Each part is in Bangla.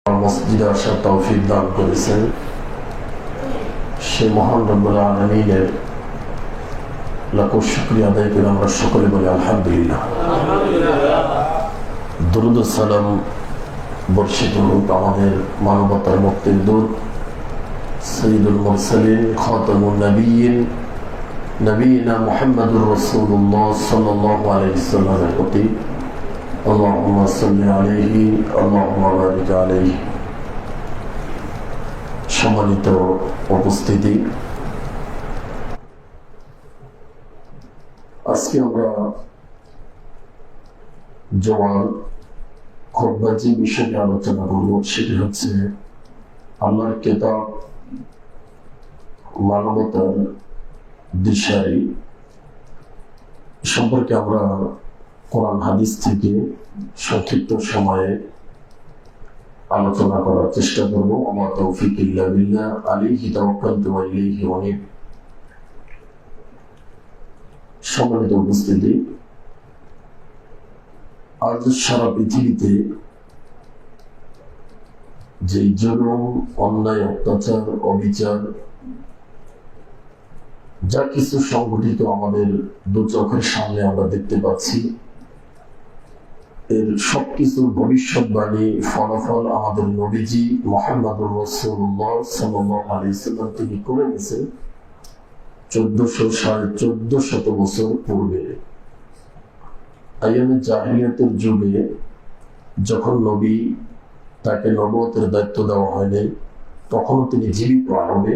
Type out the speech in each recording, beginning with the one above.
মসজিদে আসার তৌফিক দান করেছেন, সে মহান রব্বুল আলামিনের লাখ শুকরিয়া আদায় করে আমরা সকলে বলি আলহামদুলিল্লাহ। দরুদ ও সালাম বর্ষিত হোক আমাদের মানবতার মুক্তির দূত সাইয়্যিদুল মুরসালিন খাতামুন নবিয়্যিন নবীনা মুহাম্মদুর রাসূলুল্লাহ সাল্লাল্লাহু আলাইহি ওয়াসাল্লামের প্রতি। আল্লাহুম্মা সাল্লি আলাইহি আল্লাহুম্মা বারিক আলাইহি। সম্মানিত উপস্থিতি, আজকে আমরা জুমার খুতবা যে বিষয়ে আলোচনা করব সেটি হচ্ছে আল্লাহর কিতাব মানবতার দিশারি সম্পর্কে আমরা কোরআন হাদিস থেকে সংক্ষিপ্ত সময়ে আলোচনা করার চেষ্টা করব। ওয়া তাওফীক ইল্লা বিল্লাহ, আলাইহি তাওয়াক্কালতু ওয়া ইলাইহি উনীব। সম্মানিত উপস্থিতি, আজ সারা পৃথিবীতে যে জুলুম, অন্যায়, অত্যাচার, অবিচার যা কিছু সংঘটিত আমাদের দু চোখের সামনে আমরা দেখতে পাচ্ছি, এর সবকিছুর ভবিষ্যৎবাণী ফলাফল আমাদের নবীজি মুহাম্মদুর রাসূলুল্লাহ সাল্লাল্লাহু আলাইহি ওয়াসাল্লাম তিনি করে গেছেন 1400 বছর পূর্বে। আইয়ামে জাহিলিয়াতের যুগে যখন নবী তাকে নবুয়তের দায়িত্ব দেওয়া হয়নি, তখনও তিনি জীবিত আরবে,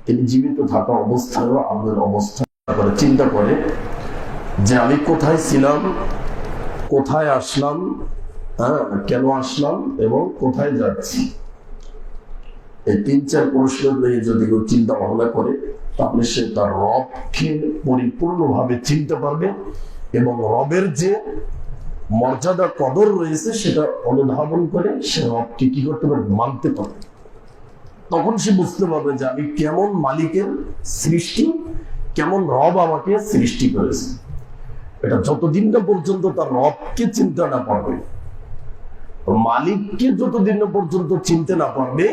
তিনি জীবিত থাকা অবস্থায়ও আমাদের অবস্থা চিন্তা করে যে আমি কোথায় ছিলাম, কোথায় আসলাম, কেন আসলাম এবং কোথায় যাচ্ছি। এই 3-4 প্রশ্ন নিয়ে যদি কেউ চিন্তা ভাবনা করে, তাহলে সে তার রবকে পরিপূর্ণভাবে চিনতে পারবে এবং রবের যে মর্যাদা কদর রয়েছে সেটা অনুধাবন করে সে রবকে কি করতে পারবে, মানতে পারবে। তখন সে বুঝতে পারবে যে আমি কেমন মালিকের সৃষ্টি, কেমন রব আমাকে সৃষ্টি করেছে। এটা যতদিন না পর্যন্ত তার রবকে চিনতে না পারবে, মালিককে যতদিন না পর্যন্ত চিনতে না পারবে,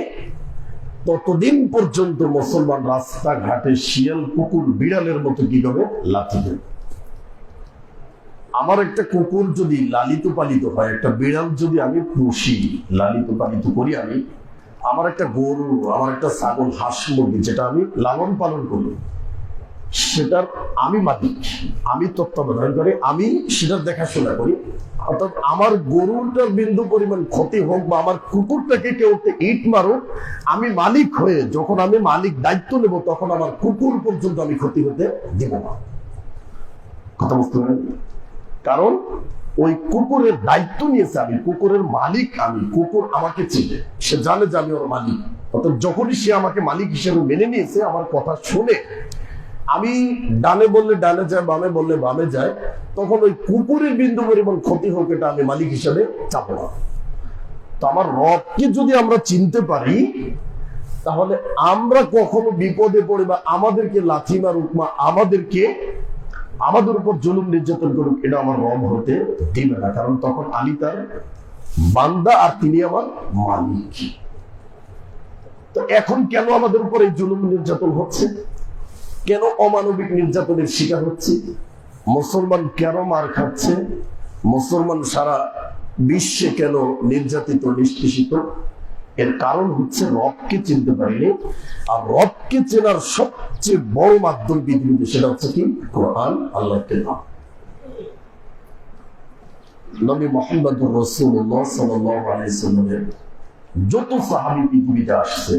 ততদিন পর্যন্ত মুসলমান রাস্তাঘাটে শিয়াল, কুকুর, বিড়ালের মতো কি করে লাথি দেবে। আমার একটা কুকুর যদি লালিত পালিত হয়, একটা বিড়াল যদি আমি পুষি, লালিত পালিত করি, আমি আমার একটা গরু, আমার একটা ছাগল, হাঁস, মুরগি যেটা আমি লালন পালন করি, সেটার আমি মালিক, আমি তত্ত্বাবধান করি, আমি সেটার দেখাশোনা করি। অর্থাৎ আমার গরুটার বিন্দু পরিমাণ ক্ষতি হোক বা আমার কুকুরটাকে কেউ ইট মারুক, আমি মালিক হয়ে যখন আমি মালিক দায়িত্ব নেব, তখন আমার কুকুর পর্যন্ত আমি ক্ষতি হতে দেব না। কথা বুঝতে পারেন? কারণ ওই কুকুরের দায়িত্ব নিয়েছে আমি, কুকুরের মালিক আমি, কুকুর আমাকে চিনে, সে জানে যে আমি ওর মালিক। অর্থাৎ যখনই সে আমাকে মালিক হিসেবে মেনে নিয়েছে, আমার কথা শুনে, আমি ডানে বললে ডানে যায়, বামে বললে বামে যায়, তখন ওই কুকুরের বিন্দু পরিমাণ ক্ষতি হোক, এটা আমি মালিক হিসেবে চাপো না। তো আমার রবকে যদি আমরা চিনতে পারি, তাহলে আমরা কখনো বিপদে পড়ে বা আমাদেরকে লাথি মারুক বা আমাদের উপর জুলুম নির্যাতন করুক, এটা আমার রব হতে দিবে না। কারণ তখন আমি তার বান্দা আর তিনি আমার মালিক। তো এখন কেন আমাদের উপর এই জুলুম নির্যাতন হচ্ছে, কেন অমানবিক নির্যাতনের শিকার হচ্ছে, মুসলমান কেন মার খাচ্ছে, মুসলমান সারা বিশ্বে কেন নির্যাতিত, নিষ্পেষিত, এর কারণ হচ্ছে রবকে চিনতে পারিনি। আর রবকে চেনার সবচেয়ে বড় মাধ্যম পৃথিবীতে, সেটা হচ্ছে কি? কোরআন, আল্লাহর কিতাব। নবী মুহাম্মদুর রাসূলুল্লাহ সাল্লাল্লাহু আলাইহি ওয়াসাল্লামের যত সাহাবী পৃথিবীতে আসছে,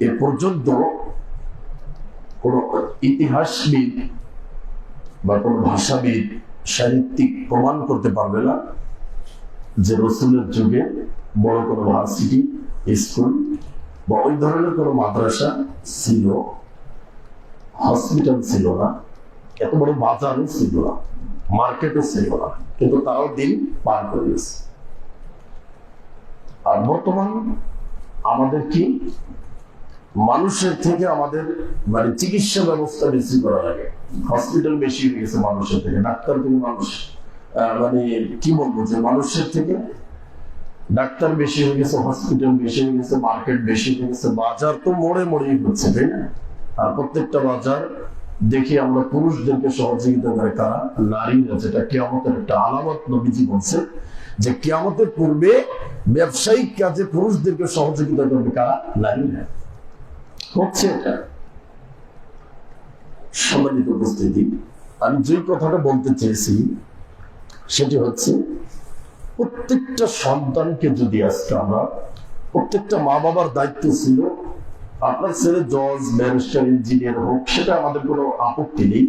এ পর্যন্ত কোন ইতিহাসবিদ বা কোন ভাষাবিদ, সাহিত্যিক প্রমাণ করতে পারবে না যে রাসূলের যুগে বড় কোন ভার্সিটি, স্কুল বা ওই ধরনের কোন মাদ্রাসা ছিল, হসপিটাল ছিল না, এত বড় বাজারও ছিল না, মার্কেটও ছিল না, কিন্তু তারাও দিন পার করে গেছে। আর বর্তমান আমাদের কি, মানুষের থেকে আমাদের মানে চিকিৎসা ব্যবস্থা বেশি করা লাগে, হসপিটাল বেশি হয়ে গেছে মানুষের থেকে, ডাক্তার থেকে মানুষ, মানে কি বলবো যে মানুষের থেকে ডাক্তার বেশি হয়ে গেছে, হসপিটাল বেশি হয়ে গেছে, মার্কেট বেশি হয়ে গেছে, বাজার তো মোড়ে মোড়েই হচ্ছে, তাই না? আর প্রত্যেকটা বাজার দেখি আমরা পুরুষদেরকে সহযোগিতা করে কারা? নারীরা, যেটা কিয়ামতের একটা আলামত। নবীজি বলছে যে কিয়ামতের পূর্বে ব্যবসায়িক কাজে পুরুষদেরকে সহযোগিতা করবে কারা? নারীরা। হচ্ছে এটা। সম্মানিত উপস্থিতি, আমি যে কথাটা বলতে চেয়েছি সেটি হচ্ছে, প্রত্যেকটা সন্তানকে যদি আজকে আমরা, প্রত্যেকটা মা বাবার দায়িত্ব ছিল, আপনার ছেলে জজ, ব্যারিস্টার, ইঞ্জিনিয়ার হোক, সেটা আমাদের কোনো আপত্তি নেই,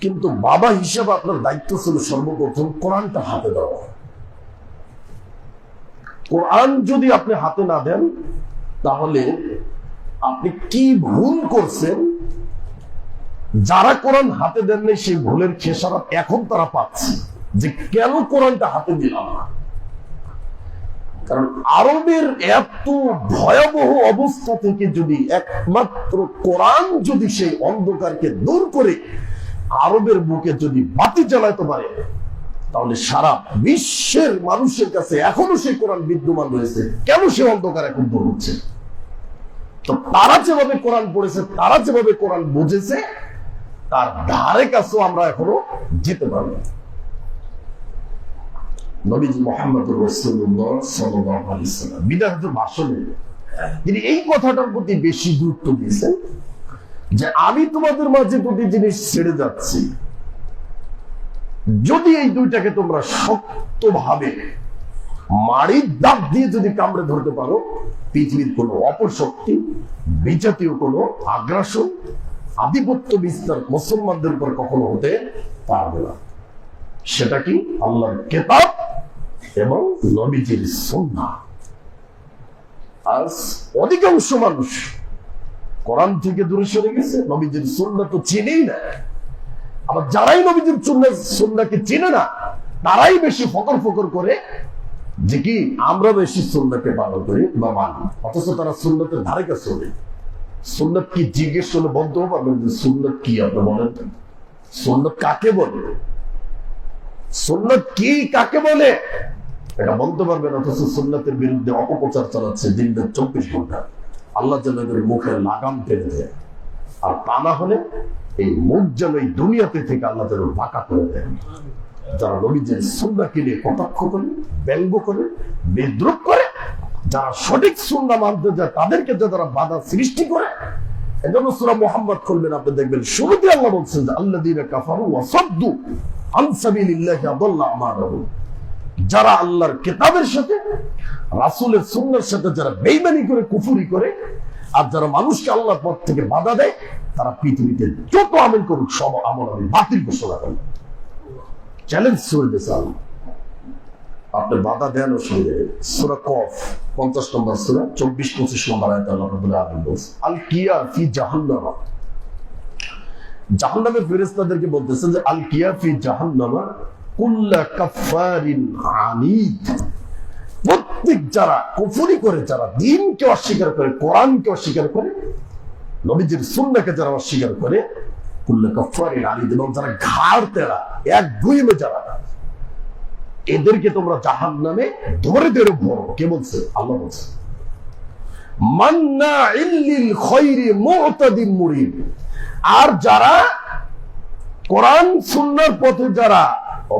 কিন্তু বাবা হিসেবে আপনার দায়িত্ব ছিল সর্বপ্রথম কোরআনটা হাতে দেওয়া। কোরআন যদি আপনি হাতে না দেন, তাহলে আপনি কি ভুল করছেন, যারা কোরআন হাতে দেননি সেই ভুলের খেসারত এখন তারা পাচ্ছে, যে কেন কোরআনটা হাতে দিলাম না। কারণ আরবের এত ভয়াবহ অবস্থা থেকে যদি একমাত্র কোরআন যদি সেই অন্ধকারকে দূর করে আরবের বুকে যদি বাতি জ্বালাতে পারে, তাহলে সারা বিশ্বের মানুষের কাছে এখনো সেই কোরআন বিদ্যমান রয়েছে। কেন সে অন্ধকার এখন দূর হচ্ছে? তো তারা যেভাবে কোরআন পড়েছে, তারা যেভাবে কোরআন বুঝেছে, তার ধারে কাছেও আমরা এখনো যেতে পারবো। নবীজি মুহাম্মদুর রাসূলুল্লাহ সাল্লাল্লাহু আলাইহি ওয়াসাল্লাম বিদাতের ভাষণে তিনি এই কথাটার প্রতি বেশি গুরুত্ব দিয়েছেন যে আমি তোমাদের মাঝে দুটি জিনিস ছেড়ে যাচ্ছি, যদি এই দুইটাকে তোমরা শক্তভাবে মাড়ির দাঁত দিয়ে যদি কামড়ে ধরতে পারো, পৃথিবীর কোন অপশক্তি, বিজাতীয় কোন আগ্রাসন, আধিপত্য বিস্তার মুসলমানদের উপর কখনো হতে পারবে না। সেটা কি? আল্লাহর কিতাব এবং নবীজির সুন্নাহ। আজ অধিকাংশ মানুষ কোরআন থেকে দূরে সরে গেছে, নবীজির সুন্নাহ তো চিনেই না। আবার যারাই নবীজির সুন্নাহকে চিনে না, তারাই বেশি ফকর ফকর করে যে কি আমরা বেশি সুন্নাহকে পালন করি বা মানি, অথচ তারা সুন্নাতের ধারে কাছে চলে। সুন্নাত কি জিজ্ঞেস করলে বলতেও পারবেন যে সুন্নাত কি? আপনি বলেন সুন্নাত কাকে বলে? সুন্নাত কি কাকে বলে এটা বলতে পারবেন, অথচ সুন্নাতের বিরুদ্ধে অপপ্রচার চালাচ্ছে দিনরাত 24 ঘন্টা। আল্লাহ যেন মুখে লাগাম টেনে দেয়, আর তা না হলে এই মুখ যেন এই দুনিয়াতে থেকে আল্লাহ যেন বাঁকা করে দেয়। যারা নবীজির সুন্নাহকে নিয়ে কটাক্ষ করে, ব্যঙ্গ করে, বিদ্রুপ করে, যারা সঠিক সুন্নাহ মানতে যায় তাদেরকে যারা বাধা সৃষ্টি করে, এজন্য সূরা মুহাম্মদ খুলবেন, আপনি দেখবেন শুরুতে আল্লাহ বলছেন যে আল্লাযীনা কাফারু ওয়া সাদ্দু আন সাবিলিল্লাহি আদাল্লা আমালুহুম। যারা আল্লাহর কিতাবের সাথে, রাসূলের সুন্নাহর সাথে যারা বেঈমানি করে, কুফরি করে, আর যারা মানুষকে আল্লাহর পথ থেকে বাধা দেয়, তারা পৃথিবীতে যত আমল করুক সব আমল আমি বাতিল ঘোষণা করি। চ্যালেঞ্জ করে দিয়েছে আল্লাহ। আপনি বাধা দেন ও সঙ্গে সূরা কফ 50 নম্বর সূরা 24-25 নম্বর আয়াতে আল্লাহ রাব্বুল আলামিন বলেন আল কিয়া ফি জাহান্নাম। জাহান্নামের ফেরেশতাদেরকে বলতেছেন যে আল কিয়া ফি জাহান্নাম কুল্লা কাফারিন আনিদ। প্রত্যেক যারা কুফরি করে, যারা দ্বীনকে অস্বীকার করে, কোরআনকে অস্বীকার করে, নবীজির সুন্নাহকে যারা অস্বীকার করে, কুল্লা কাফারিন আনিদ, এবং যারা ঘাড় তেরা, এক গুইমে যারা, এদেরকে তোমরা জাহান্নামে ধরে ধরে ভরো। কে বলছে? আল্লাহ বলছে। মান্নাইল লিল খায়রি মুতাদিম মুরিব। আর যারা কোরআন সুন্নাহর পথে, যারা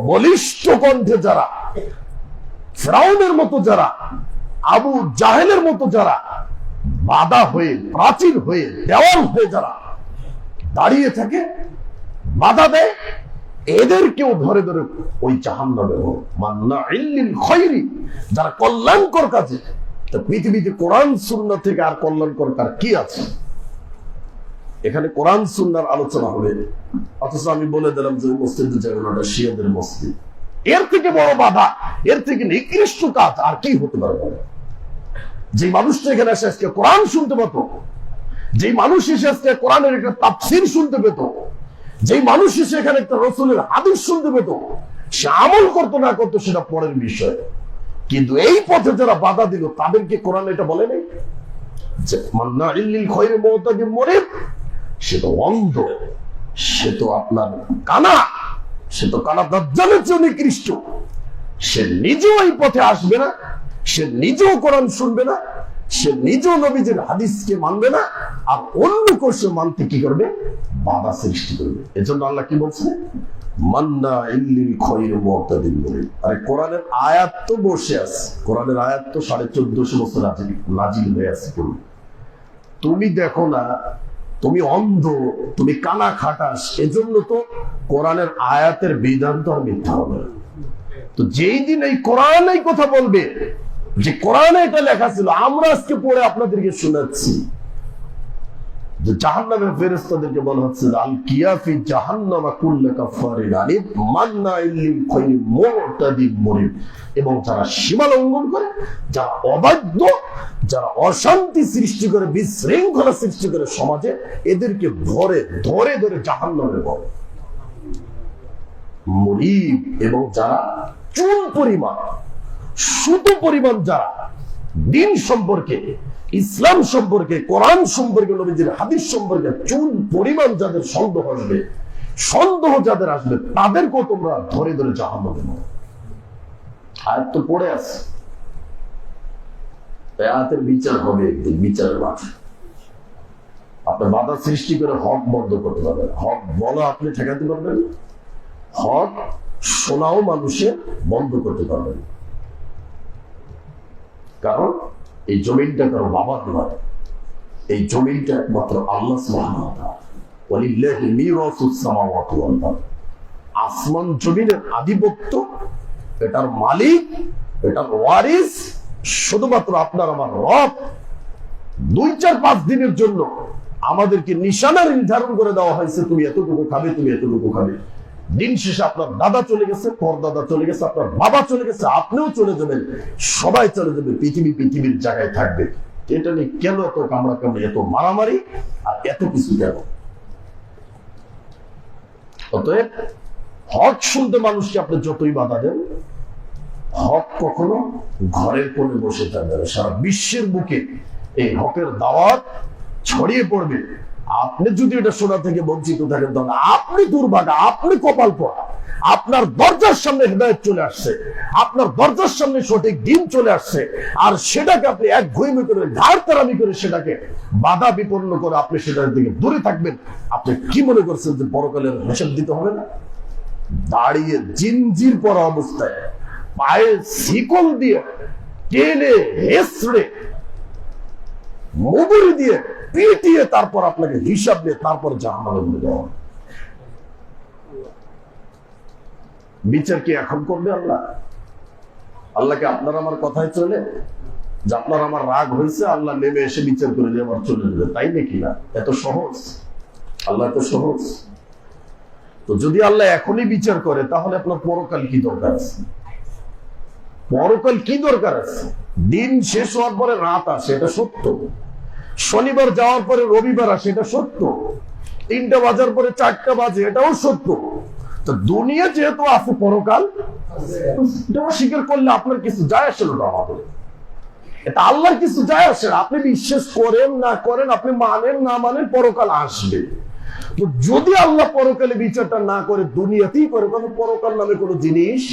বলিষ্ঠ কণ্ঠে, যারা ফিরাউনের মতো, যারা আবু জাহেলের মতো, যারা বাধা হয়ে, প্রাচীর হয়ে, দেওয়াল হয়ে যারা দাঁড়িয়ে থাকে, বাধা দেয়, এদেরকেও ধরে ধরে ওই জাহান্নামে মান্নাইল লিল খায়রি, যারা কল্যাণকর কাজে। তো পৃথিবীতে কোরআন সুন্নাহ থেকে আর কল্যাণকর কার কি আছে? এখানে কোরআন সুন্নাহর আলোচনা হবে, অথচ আমি বলে দিলাম যে মসজিদে যাবেন, ওটা শিয়াদের মসজিদ। এর থেকে বড় বাধা, এর থেকে নিকৃষ্ট কাজ আর কি হতে পারে? যে মানুষটা এখানে এসে আজকে কোরআন শুনতে পেত, যে মানুষ এসে আজকে কোরআনের একটা তাফসীর শুনতে পেত, যে মানুষ এসে এখানে একটা রাসূলের হাদিস শুনতে পেত, সে আমল করতো না করতো সেটা পরের বিষয়। কিন্তু এই পথে যারা বাধা দিল, তাদেরকে কোরআন এটা বলে নাই যে মান্নাইল লিল খায়রি মুতাদিম মুরিব। সে তো অন্ধ, সে তো আপনার কানা, সে তো কানা দাজ্জালের চেয়ে নিকৃষ্ট, সে নিজেও এই পথে আসবে না, সে নিজেও কোরআন শুনবে না, সে নিজেও নবীজির হাদিসকে মানবে না, আর অন্য কোর্সে মানতে কি করবে? বাধা সৃষ্টি করবে। এজন্য আল্লাহ কি বলছে? মান্না ইল্লিল খয়র মুতাদিন মুরিদ। আরে কোরআনের আয়াত তো বসে আছে, কোরআনের আয়াত তো 1450 বছর নাজিল হয়ে আছে। তুমি দেখো না, তুমি অন্ধ, তুমি কানা খাটাস, এজন্য তো কোরআনের আয়াতের বিধান তো আর মিথ্যা হবে না। তো যেই দিন এই কোরআন এই কথা বলবে যে কোরআনে এটা লেখা ছিল, আমরা আজকে পড়ে আপনাদেরকে শোনাচ্ছি যে জাহান্নামের ফেরেশতাদেরকে বলা হচ্ছে আল কিয়াফি জাহান্নামা কুল্লু কাফারিন আনিদ মান্নাইল লিল খায়রি মুতাদিব মুরিদ। এবং যারা সীমা লঙ্ঘন করে, যারা অবাধ্য, যারা অশান্তি সৃষ্টি করে, বিশৃঙ্খলা সৃষ্টি করে সমাজে, এদেরকে ধরে ধরে ধরে জাহান্নামে বলে মুরিদ। এবং যারা চুল পরিমাণ, সুতো পরিমাণ যারা দিন সম্পর্কে, ইসলাম সম্পর্কে, কোরআন সম্পর্কে, নবীজির হাদিস সম্পর্কে চুল পরিমাণ যাদের সন্দেহ আসবে, সন্দেহ যাদের আসবে, তাদেরকেও তোমরা ধরে ধরে জাহান্নামে দাও। আয়াত তো পড়ে আছে, আয়াতের বিচার হবে একদিন, বিচারের মাঠ। আপনি বাধা সৃষ্টি করে হক বন্ধ করতে পারবেন, হক বলা আপনি ঠেকাতে পারবেন, হক শোনাও মানুষের বন্ধ করতে পারবেন। কারণ এই জমিনটা কারো বাবার নয়, এই জমিনটা একমাত্র আল্লাহ সুবহানাহু ওয়া তাআলা। ওয়ালিল্লাহি মিরাসুস সামাওয়াতি ওয়াল আরদ। আসমান জমিনের আধিপত্য, এটার মালিক, এটার ওয়ারিস শুধুমাত্র আপনার আমার রব। 2-4-5 দিনের জন্য আমাদেরকে নিশানা নির্ধারণ করে দেওয়া হয়েছে, তুমি এতটুকু খাবে, তুমি এতটুকু খাবে। দিন শেষে আপনার দাদা চলে গেছে, পরদাদা চলে গেছে, আপনার বাবা চলে গেছে, আপনিও চলে যাবেন, সবাই চলে যাবে, পৃথিবীর জায়গায় থাকবে। এটা নিয়ে কেন এত কামড়া কামড়ি, এত মারামারি আর এত কিছু কেন? অতএব হক শুনতে মানুষকে আপনি যতই বাধা দেন, হক কখনো ঘরের কোণে বসে থাকবে না। সারা বিশ্বের বুকে এই হকের দাওয়াত ছড়িয়ে পড়বে। আপনি যদি এটা শোনা থেকে বঞ্চিত থাকেন, তাহলে আপনি দুর্ভাগা, আপনি কপাল পোড়া। আপনার দরজার সামনে হেদায়েত চলে আসছে, আপনার দরজার সামনে সঠিক দিন চলে আসছে, আর সেটাকে আপনি এক ঘুইমি করে, ঘাড়তারামি করে, সেটাকে বাধা বিপন্ন করে আপনি সেটার দিকে দূরে থাকবেন। আপনি কি মনে করছেন যে পরকালের হিসাব দিতে হবে না? দাঁড়িয়ে জিনজির পরা অবস্থায়, পায়ে শিকল দিয়ে টেনে হেসড়ে মুগুরি দিয়ে পিটিয়ে তারপর আপনাকে হিসাব দিয়ে তারপর জাহান্নামে নিয়ে যাওয়া। বিচার কি এখন করবে আল্লাহ? আল্লাহকে আপনার আমার কথায় চলে যে আপনার আমার রাগ হয়েছে, আল্লাহ নেমে এসে বিচার করে দিয়ে আবার চলে যাবে, তাই নাকি? না, এত সহজ? আল্লাহ এত সহজ? তো যদি আল্লাহ এখনই বিচার করে, তাহলে আপনার পরকাল কি দরকার আছে? পরকাল কি দরকার আছে? দিন শেষ হওয়ার পরে রাত আসে, এটা সত্য। শনিবার যাওয়ার পরে রবিবার আসে, এটা সত্য। 3টা বাজার পরে 4টা বাজে, এটাও সত্য। তো দুনিয়া যেহেতু আছে, পরকাল স্বীকার করলে আপনার কিছু যায় আসে না। আমাদের এটা আল্লাহর কিছু যায় আসে। আপনি বিশ্বাস করেন না করেন, আপনি মানেন না মানেন, পরকাল আসবে। তো যদি আল্লাহ পরকালে বিচারটা না করে, দুনিয়াতেই করে, তাহলে পরকাল নামে কোনো জিনিস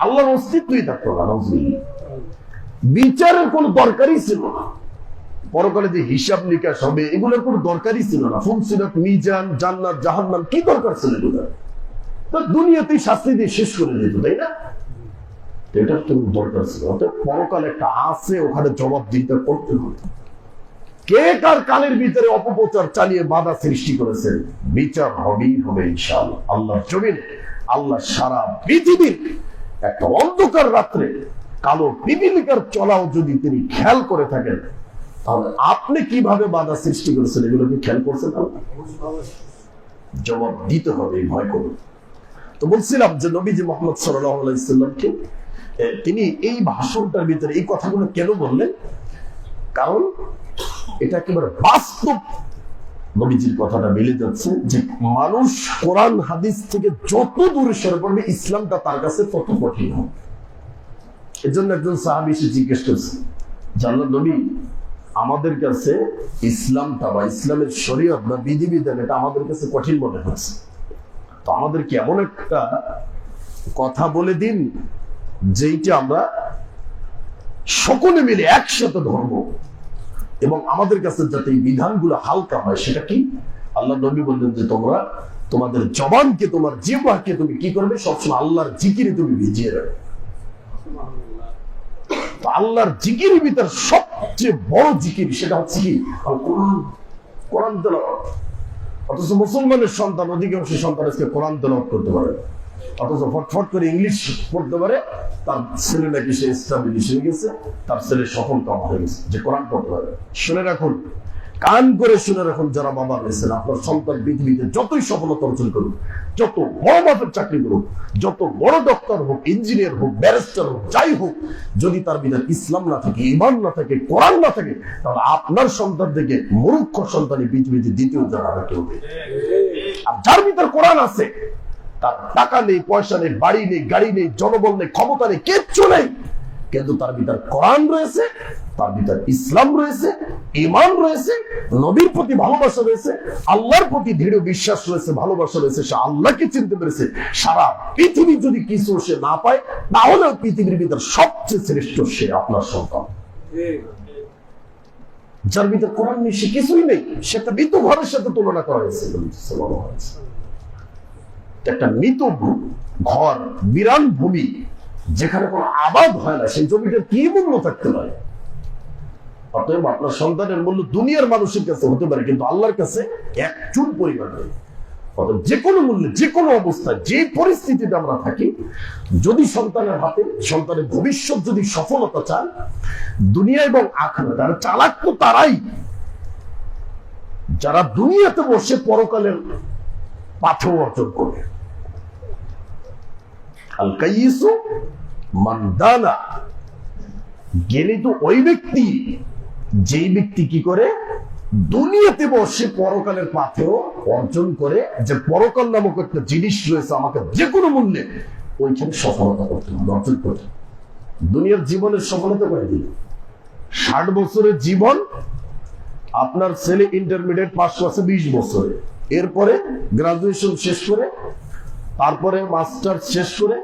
আল্লাহর অস্তিত্বই থাকতো না। বিচারের কোনো দরকারই ছিল না। পরকালে যে হিসাব নিকাশ হবে, এগুলোর কোনো দরকারই ছিল না। ফুলসিরাত, মিজান, জান্নাত, জাহান্নাম, কি দরকার ছিল এগুলো? তো দুনিয়াতেই শাস্তি দিয়ে শেষ করে দিত, তাই না? এটার তো দরকার ছিল। অর্থাৎ পরকাল একটা আছে, ওখানে জবাবদিহিতা করতে হবে। কে কার কানের ভিতরে অপপ্রচার চালিয়ে বাধা সৃষ্টি করেছেন, বিচার হবেই হবে ইনশাআল্লাহ। আল্লাহর জমিনে আল্লাহ সারা পৃথিবীর একটা অন্ধকার রাত্রে কালো পিপিলিকার চলাও যদি তিনি খেয়াল করে থাকেন, তাহলে আপনি কিভাবে বাধা সৃষ্টি করেছেন, এগুলো কি খেয়াল করছেন? জবাব দিতে হবে, ভয় করুন। তো বলছিলাম যে নবীজি মুহাম্মদ সাল্লাল্লাহু আলাইহি ওয়াসাল্লামকে তিনি এই ভাষণটার ভিতরে এই কথাগুলো কেন বললেন? কারণ এটা একেবারে বাস্তব নবীজির কথাটা মিলে যাচ্ছে যে মানুষ কোরআন হাদিস থেকে যত দূরে সরে পড়বে, ইসলামটা তার কাছে তত কঠিন হবে। এর জন্য একজন সাহাবী এসে জিজ্ঞেস করছে, আল্লাহর নবী, আমাদের কাছে ইসলামটা বা ইসলামের শরীয়ত বা বিধিবিধান, এটা আমাদের কাছে কঠিন মনে হচ্ছে। তো আমাদের কি এমন একটা কথা বলে দিন যেইটা আমরা সকলে মিলে একসাথে ধরবো এবং আমাদের কাছে যাতে এই বিধানগুলো হালকা হয়। সেটা কি? আল্লাহ নবী বললেন যে তোমরা তোমাদের জবানকে, তোমার জিহ্বাকে তুমি কি করবে? সবসময় আল্লাহর জিকিরে তুমি ভিজিয়ে রাখবে। আল্লাহর জিকির ভিতর সবচেয়ে বড় জিকির সেটা হচ্ছে কি? কোরআন। কোরআন তেলাওয়াত। অথচ মুসলমানের সন্তান, অধিকাংশ সন্তান আজকে কোরআন তেলাওয়াত করতে পারে, অথচ ফটফট করে ইংলিশ পড়তে পারে। তার ছেলে নাকি সে এস্টাবলিশ হয়ে গেছে, তার ছেলে সফল কাম হয়ে গেছে যে কোরআন পড়তে পারে। শুনে রাখুন, কান করে শুনে রাখুন, যারা বাবা রয়েছেন, আপনার সন্তান পৃথিবীতে যতই সফলতা অর্জন করুক, যত বড় মাপের চাকরি করুক, যত বড় ডক্টর হোক, ইঞ্জিনিয়ার হোক, ব্যারিস্টার হোক, যাই হোক, যদি তার ভিতরে ইসলাম না থাকে, ঈমান না থাকে, কোরআন না থাকে, তাহলে আপনার সন্তান থেকে মূর্খ সন্তানই পৃথিবীতে দ্বিতীয় জানা কেউ হবে। আর যার ভিতর কোরআন আছে, তার টাকা নেই, পয়সা নেই, বাড়ি নেই, গাড়ি নেই, জনবল নেই, ক্ষমতা নেই, কিচ্ছু নেই, কিন্তু তার ভিতর কোরআন রয়েছে, তার ভিতর ইসলাম রয়েছে, ঈমান রয়েছে, নবীর প্রতি ভালোবাসা রয়েছে, আল্লাহর প্রতি দৃঢ় বিশ্বাস রয়েছে, ভালোবাসা রয়েছে, সে আল্লাহকে চিনতে পেরেছে। সারা পৃথিবী যদি কিছু সে না পায়, তাহলে পৃথিবীর ভিতর সবচেয়ে শ্রেষ্ঠ সে আপনার সন্তান। যার ভিতর কোরআন নেই, সে কিছুই নেই, সেটা মৃত ঘরের সাথে তুলনা করা হয়েছে। একটা মৃত ঘর, বিরান ভূমি, যেখানে কোনো আবাদ হয় না, সেই জমিটার কি মূল্য থাকতে পারে? অতএব আপনার সন্তানের মূল্য দুনিয়ার মানুষের কাছে হতে পারে, কিন্তু আল্লাহর কাছে এক চুল পরিমাণ নেই। অতএব যে কোনো মূল্যে, যে কোনো অবস্থায়, যে পরিস্থিতিতে আমরা থাকি, যদি সন্তানের হাতে, সন্তানের ভবিষ্যৎ যদি সফলতা চান, দুনিয়া এবং আখিরাতে, তারা চালাক তো তারাই যারা দুনিয়াতে বসে পরকালের পাথেয় অর্জন করে। আল কাইয়িসু মান দানা, জ্ঞানী তো ওই ব্যক্তি যেই ব্যক্তি কি করে? দুনিয়াতে বসে পরকালের পাথেয় অর্জন করে, যে পরকাল নামক একটা জিনিস রয়েছে, আমাকে যে কোনো মূল্যে ওইখানে সফলতা করতে হবে, অর্জন করতে। দুনিয়ার জীবনের সফলতা করে দিল 60 বছরের জীবন, আপনার ছেলে ইন্টারমিডিয়েট পাস করছে 20 বছরে, এরপরে গ্রাজুয়েশন শেষ করে, তারপরে মাস্টার শেষ করে,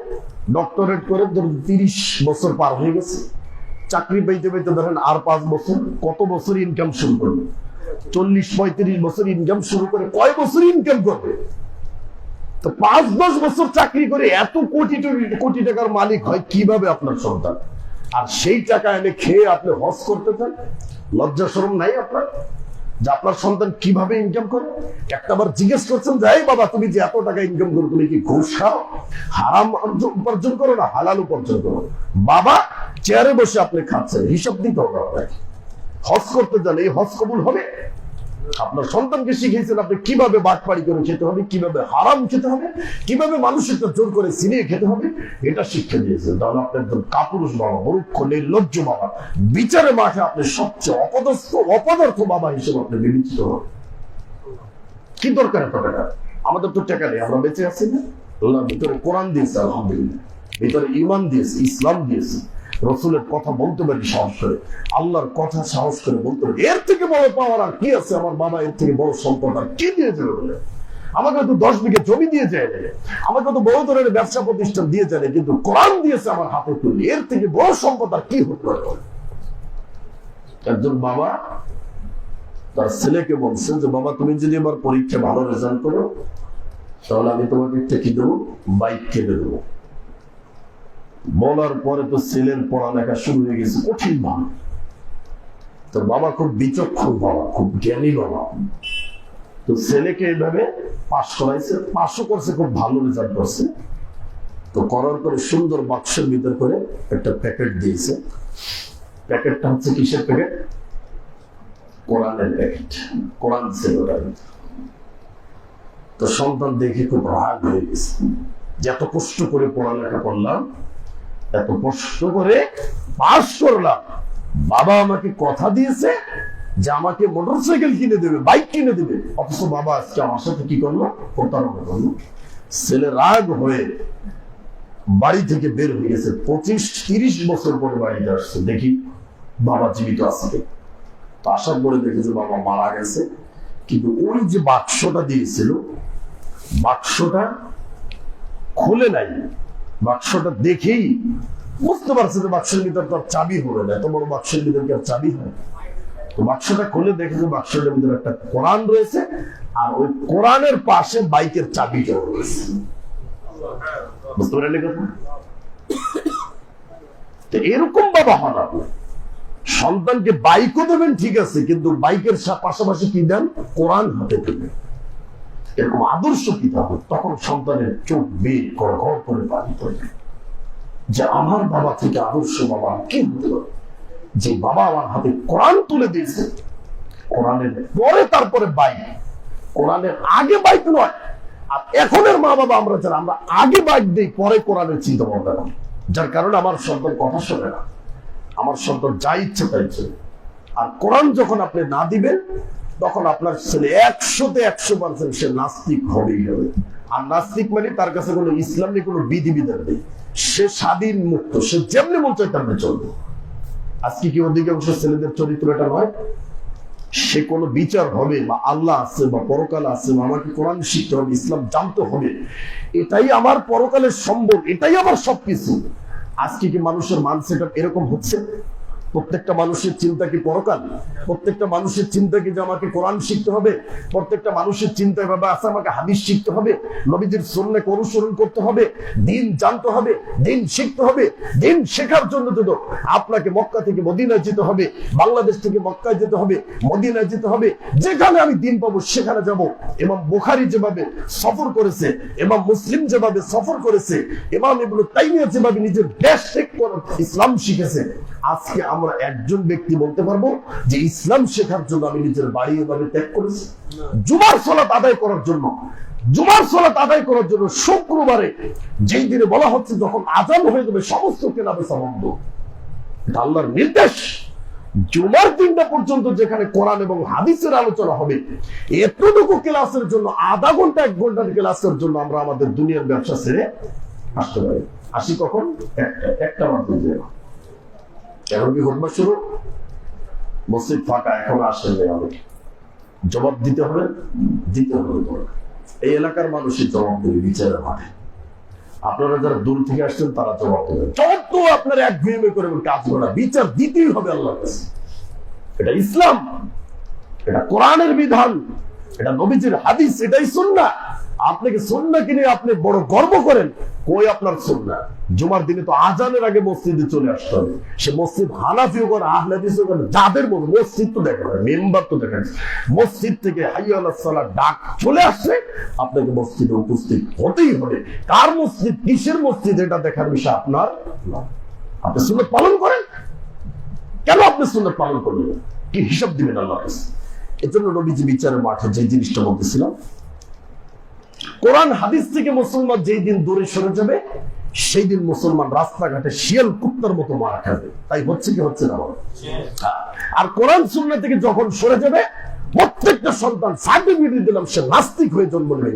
ডক্টরেট করে 30 বছর পার হয়ে গেছে। চাকরি পাইতে পাইতে ধরেন আর 5 বছর, কত বছর ইনকাম শুরু করবে? 40-35 বছর ইনকাম শুরু করে কয় বছর ইনকাম করবে? তো 5-10 বছর চাকরি করে এত কোটি টাকার মালিক হয় কিভাবে আপনার সন্তান? আর সেই টাকা এনে খেয়ে আপনি হজ করতে চান? লজ্জা শরম নাই আপনার? যে আপনার সন্তান কিভাবে ইনকাম করে? একটাবার জিজ্ঞেস করছেন যে এই বাবা, তুমি যে এত টাকা ইনকাম করো, তুমি কি ঘুষ খাও, হারাম উপার্জন করো না হালাল উপার্জন করো? বাবা চেয়ারে বসে আপনি খাচ্ছেন, হিসাব দিতে হবে আপনাকে। হজ করতে যান, এই হজ কবুল হবে? আপনার সন্তানকে শিখিয়েছেন আপনি কিভাবে বাটপাড়ি করে খেতে হবে, কিভাবে হারাম খেতে হবে, কিভাবে মানুষের জোর করে ছিনিয়ে খেতে হবে, এটা শিক্ষা দিয়েছেন। তাহলে আপনি একদম কাপুরুষ বাবা, মূর্খ নির্লজ্জ বাবা, বিচারে মাঠে আপনি সবচেয়ে অপদার্থ বাবা হিসেবে আপনি বিবেচিত হন। কি দরকার এত টাকা? আমাদের তো টাকা নেই, আমরা বেঁচে আছি না? আল্লাহ ভিতরে কোরআন দিয়েছে, আলহামদুলিল্লাহ, ভিতরে ঈমান দিয়েছে, ইসলাম দিয়েছে, রসুলের কথা বলতে পারি সাহস করে, আল্লাহর কথা সাহস করে বলতে পারি। এর থেকে বড় পাওয়ার আর কি আছে? আমার বাবা এর থেকে বড় সম্পদ আর কি দিয়ে যাবে বলে? আমাকে তো 10 বিঘা জমি দিয়ে যায়, আমাকে তো বড় ধরনের ব্যবসা প্রতিষ্ঠান দিয়ে যায়, কিন্তু কোরআন দিয়েছে আমার হাতে তুলে, এর থেকে বড় সম্পদ আর কি হতে পারে? একজন বাবা তার ছেলেকে বলছেন যে বাবা, তুমি যদি এবার পরীক্ষা ভালো রেজাল্ট করো, তাহলে আমি তোমাকে একটা কি দেবো? বাইক কিনে দেবো। বলার পরে তো ছেলের পড়ালেখা শুরু হয়ে গেছে কঠিন ভাবে। তো বাবা খুব বিচক্ষণ বাবা, খুব জ্ঞানী বাবা, তো ছেলেকে এইভাবে পাস করাইছে, পাসও করছে, খুব ভালো রেজাল্ট করছে। তো করার পরে সুন্দর বাক্সের ভিতর করে একটা প্যাকেট দিয়েছে। প্যাকেটটা হচ্ছে কিসের প্যাকেট? কোরআনের প্যাকেট। কোরআন ছিল ওটার। তো সন্তান দেখে খুব রাগ হয়ে গেছে, যে এত কষ্ট করে পড়ালেখা করলাম, এত কষ্ট করে পাস করলাম, বাবা আমাকে কথা দিয়েছে যে আমাকে মোটরসাইকেল কিনে দেবে, বাইক কিনে দেবে, অথচ বাবা আজকে আমার সাথে কি করলো? প্রতারণা করলো। ছেলে রাগ হয়ে বাড়ি থেকে বের হয়ে গেছে। 25-30 বছর পরে বাড়িতে আসছে, দেখি বাবা জীবিত আছে। তো আসার পরে দেখেছে বাবা মারা গেছে, কিন্তু ওই যে বাক্সটা দিয়েছিল, বাক্সটা খুলে নাই, বাক্সটা দেখেই বুঝতে পারছে যে বাক্সের ভিতর তো আর চাবি হবে না, এত বড় বাক্সের ভিতর কি আর চাবি হয়? তো বাক্সটা খুলে দেখে যে বাক্সটার ভিতরে একটা কোরআন রয়েছে, আর ওই কোরআনের পাশে বাইকের চাবিটাও রয়েছে। বুঝতে পারলে কথা? তো এরকম বাবা হন আপনি, সন্তানকে বাইকও দেবেন ঠিক আছে, কিন্তু বাইকের পাশাপাশি কি দেন? কোরআন হাতে দেবেন। এরকম আদর্শ কি থাকবে, তখন সন্তানের চোখ বের ঘর করে পানি পড়বে যে আমার বাবা থেকে আদর্শ বাবা কি হতে পারে, যে বাবা আমার হাতে কোরআন তুলে দিয়েছে, কোরআনের পরে তারপরে বাইক, কোরআনের আগে বাইক নয়। আর এখনের মা বাবা আমরা যারা, আমরা আগে বাইক দিই, পরে কোরআনের চিন্তা ভাবনা করি, যার কারণে আমার সন্তান কথা শোনে না, আমার সন্তান যা ইচ্ছে তাই চলে। আর কোরআন যখন আপনি না দিবেন, তখন আপনার ছেলে 100% সে নাস্তিক হবেই হবে। আর নাস্তিক মানে তার কাছে কোনো ইসলাম নেই, কোনো বিধিবিধান নেই, সে স্বাধীন মুক্ত, সে যেমনি মন চায় তেমনি চলবে। আজকে কি অধিকাংশ ছেলেদের চরিত্র এটা নয়? সে কোনো বিচার হবে, বা আল্লাহ আছে, বা পরকাল আছে, বা আমাকে কোরআন শিখতে হবে, ইসলাম জানতে হবে, এটাই আমার পরকালের সম্বল, এটাই আমার সবকিছু। আজকে কি মানুষের মানসিকতা এরকম হচ্ছে? প্রত্যেকটা মানুষের চিন্তা কি পরকাল? প্রত্যেকটা মানুষের চিন্তা কি যে আমাকে কোরআন শিখতে হবে? প্রত্যেকটা মানুষের চিন্তা ভাবে আছে আমাকে হাদিস শিখতে হবে, নবীজির সুন্নাহকে অনুসরণ করতে হবে, দিন জানতে হবে, দিন শিখতে হবে। দিন শেখার জন্য তো আপনাকে মক্কা থেকে মদিনায় যেতে হবে, বাংলাদেশ থেকে মক্কায় যেতে হবে, মদিনায় যেতে হবে, যেখানে আমি দিন পাবো সেখানে যাব। ইমাম বুখারী যেভাবে সফর করেছে, ইমাম মুসলিম যেভাবে সফর করেছে, ইমাম ইবনে তাইমিয়া যেভাবে নিজের দেশ ত্যাগ করে ইসলাম শিখেছে, আজকে আমরা একজন ব্যক্তি বলতে পারবো যে ইসলাম শেখার জন্য আমি নিজের বাড়ি এভাবে ত্যাগ করেছি? জুমার সালাত আদায় করার জন্য, জুমার সালাত আদায় করার জন্য শুক্রবারে যেই দিনে বলা হচ্ছে যখন আযান হয়ে যাবে সমস্ত কেনাবেচা বন্ধ, এটা আল্লাহর নির্দেশ। জুমার দিনটা পর্যন্ত যেখানে কোরআন এবং হাদিসের আলোচনা হবে, এতটুকু ক্লাসের জন্য, আধা ঘন্টা 1 ঘন্টার ক্লাসের জন্য আমরা আমাদের দুনিয়ার ব্যবসা ছেড়ে আসতে পারি। আসি কখন? একটা মাত্র যায়। এখন কি ঘটনা শুরু? মসজিদ ফাঁকা, এখন আসেন অনেক, জবাব দিতে হবে, দিতে হবে। এই এলাকার মানুষের জবাব দেবে বিচারের মাঠে। আপনারা যারা দূর থেকে আসছেন তারা জবাব দেবেন। যত আপনারা এক ঘুমে করে কাজ করা, বিচার দিতেই হবে আল্লাহর কাছে। এটা ইসলাম, এটা কোরআনের বিধান, এটা নবীজির হাদিস, এটাই সুন্নাহ। আপনাকে সুন্নাহ কিনে আপনি বড় গর্ব করেন, কই আপনার সুন্নাহ? জুমার দিনে তো আজানের আগে মসজিদে চলে আসতে হবে। সে মসজিদ হানাফিও করে, আহলে হাদিসও করে, যাদের মসজিদ তো দেখেন, মেম্বার তো দেখেন, মসজিদ থেকে হাইয়া আলাস সালাহ ডাক চলে আসছে, আপনাকে মসজিদে উপস্থিত হতেই হবে। কার মসজিদ, কিসের মসজিদ, এটা দেখার বিষয় আপনার না। আপনি সুন্নাত পালন করেন, কেন আপনি সুন্নাত পালন করলেন? কি হিসাব দিবেন আল্লাহর কাছে? এজন্য নবীজি বিচারের মাঠে যে জিনিসটা বলতেছিলাম, কোরআন হাদিস থেকে মুসলমান যেই দিন দূরে সরে যাবে, সেই দিন মুসলমান রাস্তাঘাটে শিয়াল কুত্তার মতো মারা খাবে। তাই হচ্ছে কি হচ্ছে না? আর কোরআন সুন্নাহ থেকে যখন সরে যাবে, প্রত্যেকটা সন্তান সার্টিফিকেট দিলাম সে নাস্তিক হয়ে জন্ম নেবে।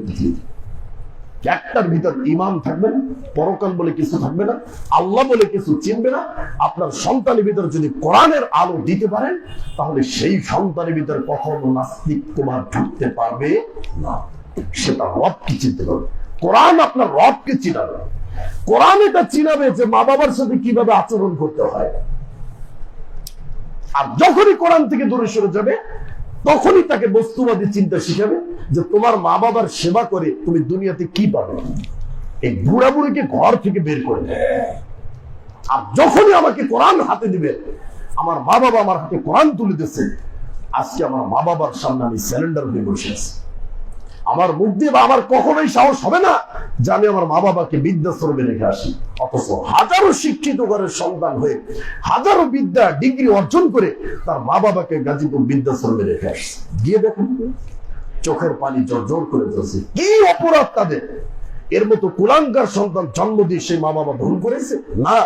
একটার ভিতর ঈমান থাকবে না, পরকাল বলে কিছু থাকবে না, আল্লাহ বলে কিছু চিনবে না। আপনার সন্তানের ভিতর যদি কোরআনের আলো দিতে পারেন, তাহলে সেই সন্তানের ভিতর কখনো নাস্তিক তোমার ঢুকতে পারবে না। সেটা রবকে চিনতে পারবে। কোরআন আপনার রবকে চিনাবে। কোরআন এটা চিনাবে যে মা বাবার সাথে কিভাবে আচরণ করতে হয়। আর যখনই কোরআন থেকে দূরে সরে যাবে, তখনই তাকে বস্তুবাদী চিন্তা শিখাবে যে তোমার মা বাবার সেবা করে তুমি দুনিয়াতে কি পাবে। এই বুড়া বুড়িকে ঘর থেকে বের করে দেবে। আর যখনই আমাকে কোরআন হাতে দিবে, আমার মা বাবা আমার হাতে কোরআন তুলে দিচ্ছে, আজকে আমার মা বাবার সামনে আমি স্যালেন্ডার হয়ে বসে আছি। আমার মুখ দিয়ে বা আমার কখনোই সাহস হবে না যে আমি আমার মা বাবাকে বৃদ্ধাশ্রমে রেখে আসি। অথচ হাজারো শিক্ষিত ঘরের সন্তান হয়ে, হাজারো বিদ্যা ডিগ্রি অর্জন করে তার মা বাবাকে গাজীপুর বৃদ্ধাশ্রমে রেখে আসছে। গিয়ে দেখুন, চোখের পানি জোর করে ধরছে। কি অপরাধ তাদের? এর মতো কুলাঙ্গার সন্তান জন্ম দিয়ে সেই মা বাবা ভুল করেছে? না,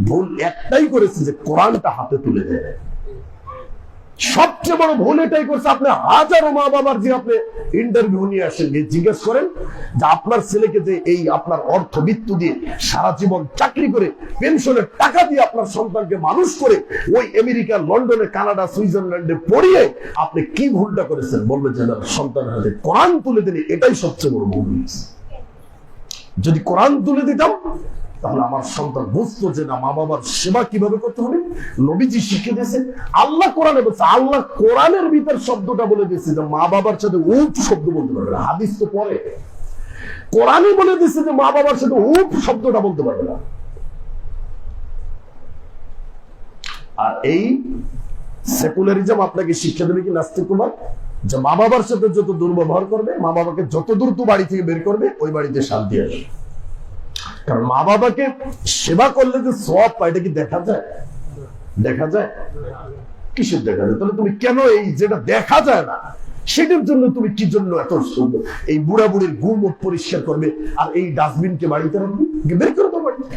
ভুল একটাই করেছে যে কোরআনটা হাতে তুলে দেয়। সবচেয়ে বড় ভুল এটাই করছে। আপনি হাজারো মা বাবার যে আপনি ইন্টারভিউ নিয়ে আসেন, জিজ্ঞেস করেন যে আপনার ছেলেকে যে এই আপনার অর্থবিত্ত দিয়ে সারা জীবন চাকরি করে পেনশনের টাকা দিয়ে আপনার সন্তানকে মানুষ করে ওই আমেরিকা, লন্ডনে, কানাডা, সুইজারল্যান্ডে পড়িয়ে আপনি কি ভুলটা করেছেন? বলবে যে সন্তানের হাতে কোরআন তুলে দিলে এটাই সবচেয়ে বড় ভুল হয়েছে। যদি কোরআন তুলে দিতাম তাহলে আমার সন্তান বুঝতো যে না মা বাবার সেবা কিভাবে করতে হবে। নবীজি শিখিয়ে দিয়েছে, আল্লাহ কোরআনে বলছে, আল্লাহ কোরআনের ভিতর শব্দটা বলে দিয়েছে যে মা বাবার সাথে উফ শব্দ বলতে পারবে না। হাদিস তো পরে কোরআনে বলে দিয়েছে যে মা বাবার সাথে উফ শব্দটা বলতে পারবে না। আর এই সেকুলারিজম আপনাকে শিক্ষা দেবে কি নাস্তিকবাদ, যে মা বাবার সাথে যত দুর্ব্যবহার করবে, মা বাবাকে যত দ্রুত বাড়ি থেকে বের করবে, ওই বাড়িতে শান্তি আসবে। কারণ মা বাবাকে সেবা করলে যে সওয়াব পায়, এটা কি দেখা যায়? দেখা যায়? কিসের দেখা যায়? তাহলে তুমি কেন এই যেটা দেখা যায় না সেটার জন্য তুমি কি জন্য এত সুন্দর এই বুড়া বুড়ির গুমুখ পরিষ্কার করবে, আর এই ডাস্টবিনকে বাড়িতে রাখবে, বের করে দাও বাড়িতে।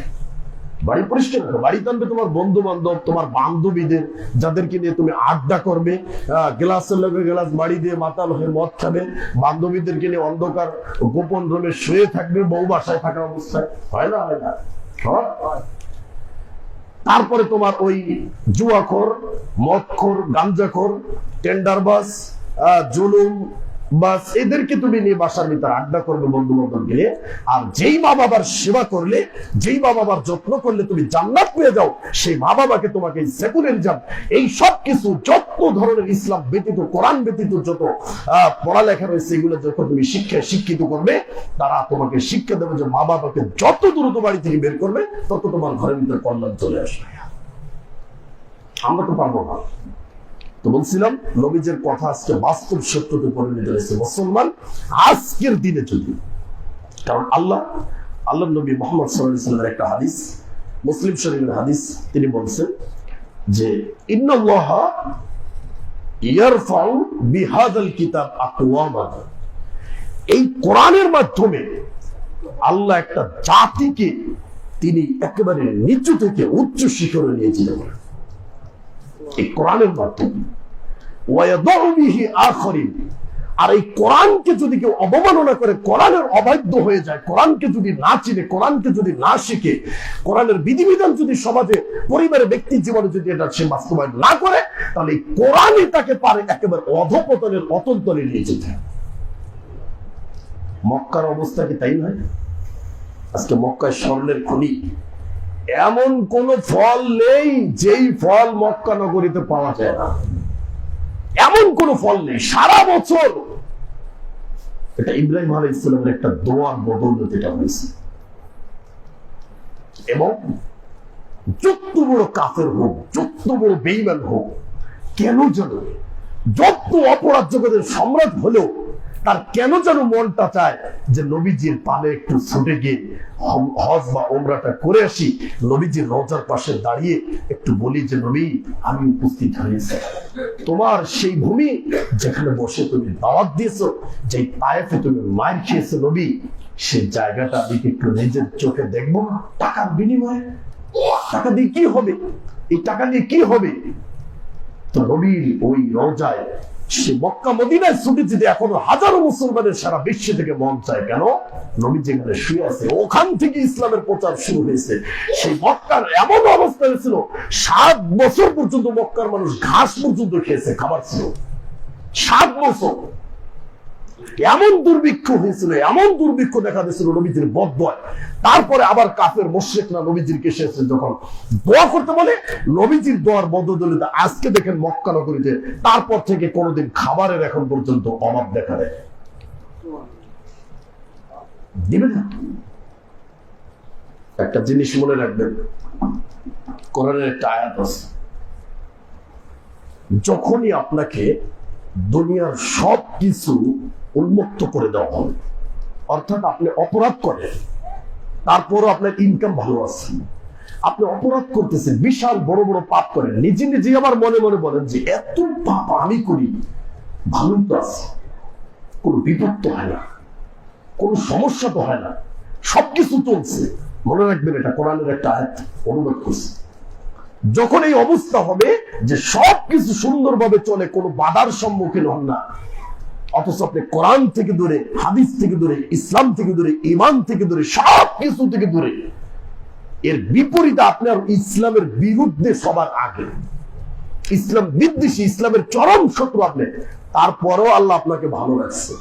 বাড়ি পরিষ্কার রাখো, বাড়িতে আনবে তোমার বন্ধু বান্ধব, তোমার বান্ধবীদের, যাদেরকে নিয়ে তুমি আড্ডা করবে, গ্লাসের লগে গ্লাস বাড়ি দিয়ে মাতাল হয়ে মদ খাবে, বান্ধবীদেরকে নিয়ে অন্ধকার গোপন রুমে শুয়ে থাকবে বউ বাসায় থাকা অবস্থায়। হয় না? হয় না? তারপরে তোমার ওই জুয়াখোর, মদখোর, গাঞ্জাখোর, টেন্ডারবাজ, জুলুম বাস, এদেরকে তুমি নিয়ে বাসার ভিতরে আড্ডা করবে বন্ধু বান্ধবকে নিয়ে। আর যেই মা বাবার সেবা করলে, যেই মা বাবার যত্ন করলে তুমি জান্নাত পেয়ে যাও, সেই মা বাবাকে তোমাকে এই সেকুলারিজম, এই সব কিছু যত ধরনের ইসলাম ব্যতীত, কোরআন ব্যতীত যত পড়ালেখা রয়েছে, এগুলো যখন তুমি শিক্ষায় শিক্ষিত করবে, তারা তোমাকে শিক্ষা দেবে যে মা বাবাকে যত দ্রুত বাড়ি থেকে বের করবে, তত তোমার ঘরের ভিতরে কল্যাণ চলে আসবে। আমরা তো পারবো না। তো বলছিলাম, নবীজের কথা আজকে বাস্তব সত্যতে পরিণত হয়েছে। মুসলমান আজকের দিনে যদি, কারণ আল্লাহ নবী মুহাম্মদ সাল্লাল্লাহু আলাইহি ওয়াসাল্লামের একটা হাদিস, মুসলিম শরীফের হাদিস, তিনি বলছেন যে ইন্নাল্লাহা ইয়ারফাউ বিহাদাল কিতাব আকওয়ামান, এই কোরআনের মাধ্যমে আল্লাহ একটা জাতিকে তিনি একেবারে নিচু থেকে উচ্চ শিখরে নিয়ে যেতে পারেন এই কোরআনের মাধ্যমে। আর এই কোরআনকে যদি কেউ অবমাননা করে, কোরআনের অবাধ্য হয়ে যায়, কোরআনকে যদি না চিনে, কোরআনকে যদি না শিখে, কোরআনের বিধিবিধান যদি সমাজে, পরিবারে, ব্যক্তির জীবনে যদি এটা সে বাস্তবায়ন না করে, তাহলে এই কোরআনই তাকে পারে একেবারে অধপতনের অতলতলে নিয়ে যেতে। মক্কার অবস্থা কি তাই নয়? আজকে মক্কায় স্বর্ণের খনি, এমন কোন ফল নেই যেই ফল মক্কা নগরীতে পাওয়া যায় না, এমন কোন ফল নেই সারা বছর। এটা ইব্রাহিম আলাইহিস সালামের একটা দোয়ার বদৌলতে এটা হয়েছে। এবং যত বড় কাফের হোক, যত বড় বেঈমান হোক, কেন যেন যত অপরাধ জগতের সম্রাট হলেও তার কেন যেন মনটা চায় যে নবীজির পালে একটু ছুটে গিয়ে হজ বা ওমরাটা করে আসি, নবীজির রওজার পাশে দাঁড়িয়ে একটু বলি যে নবী, আমি উপস্থিত হয়েছি তোমার সেই ভূমি যেখানে বসে তুমি দাওয়াত দিয়েছো, যে তায়েফে তুমি মার খেয়েছো নবী, সেই জায়গাটা আমি একটু নিজের চোখে দেখবো না? টাকার বিনিময়ে, টাকা দিয়ে কি হবে? এই টাকা দিয়ে কি হবে? তো নবীর ওই রওজায়, সে মক্কা মদিনায় ছুটে যেতে এখনো হাজারো মুসলমানের সারা বিশ্ব থেকে মন চায়। কেন? নবী যেখানে শুয়ে আছে, ওখান থেকে ইসলামের প্রচার শুরু হয়েছে। সেই মক্কার এমন অবস্থা হয়েছিল, 7 বছর পর্যন্ত মক্কার মানুষ ঘাস পর্যন্ত খেয়েছে, খাবার ছিল 7 বছর। এমন দুর্ভিক্ষ হয়েছিল, এমন দুর্ভিক্ষ দেখা দিয়েছিল নবীজির বদদোয়ায়। তারপরে আবার কাফের মুশরিকরা নবীজির কাছে এসে যখন দোয়া করতে বলে, নবীজির দোয়ার বদৌলতে আজকে দেখেন মক্কা নগরীতে তারপর থেকে কোনোদিন খাবারের এখন পর্যন্ত অভাব দেখা দেয় দিবে না। একটা জিনিস মনে রাখবেন, কোরআনের একটা আয়াত আছে, যখনই আপনাকে দুনিয়ার সব কিছু উন্মুক্ত করে দেওয়া হবে, অর্থাৎ আপনি অপরাধ করেন, তারপরও আপনার ইনকাম ভালো আছে, আপনি অপরাধ করতেছেন, বিশাল বড় বড় পাপ করেন, নিজে নিজে আবার মনে মনে বলেন যে এত পাপ আমি করি, ভালো তো আছে, কোনো বিপদ তো হয় না, কোনো সমস্যা তো হয় না, সবকিছু চলছে। মনে রাখবেন, এটা কোরআনের একটা আয়াত অনুবাদ করছে। যখন এই অবস্থা হবে যে সবকিছু সুন্দরভাবে চলে, কোনো বাধার সম্মুখীন হন না, অথচ আপনি কোরআন থেকে দূরে, হাদিস থেকে দূরে, ইসলাম থেকে দূরে, ঈমান থেকে দূরে, সবকিছু থেকে দূরে, এর বিপরীতে আপনার ইসলামের বিরুদ্ধে সবার আগে, ইসলাম বিদ্বেষী, ইসলামের চরম শত্রু আপনি, তারপরেও আল্লাহ আপনাকে ভালো রাখছে।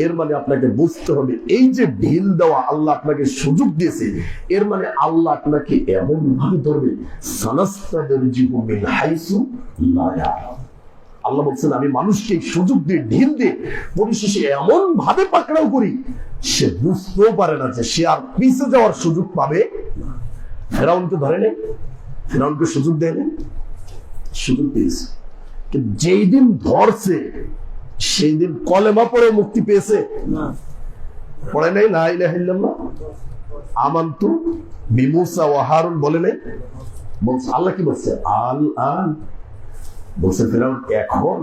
এর মানে আপনাকে বুঝতে হবে এই যে ঢিল দেওয়া আল্লাহ আপনাকে সুযোগ দিয়েছে, এর মানে আল্লাহ আপনাকে এমন ভাবে ধরবে, সানাস্তাদরিজুহুম মিন হাইসু লা ইয়ালাম। আল্লাহ বলছেন আমি মানুষকে সুযোগ দিয়ে ঢিল দিয়ে পরিশেষে এমন ভাবে পাকড়াও করি সে বুঝতেও পারে না যে সে আর পিছে যাওয়ার সুযোগ পাবে। ফেরাউনকে ধরে নেই, ফেরাউনকে সুযোগ দেয় না, সুযোগ দিয়েছে। কিন্তু যেই দিন ধরছে সেই দিন কলেমা পড়ে মুক্তি পেয়েছে পড়ে নাই, লা ইলাহা ইল্লাল্লাহ আমানতু বিমূসা ওয়া হারুন বলে নাই। বলছে আল্লাহ কি বলছে, আল আন বলছে ফেরাউন এখন,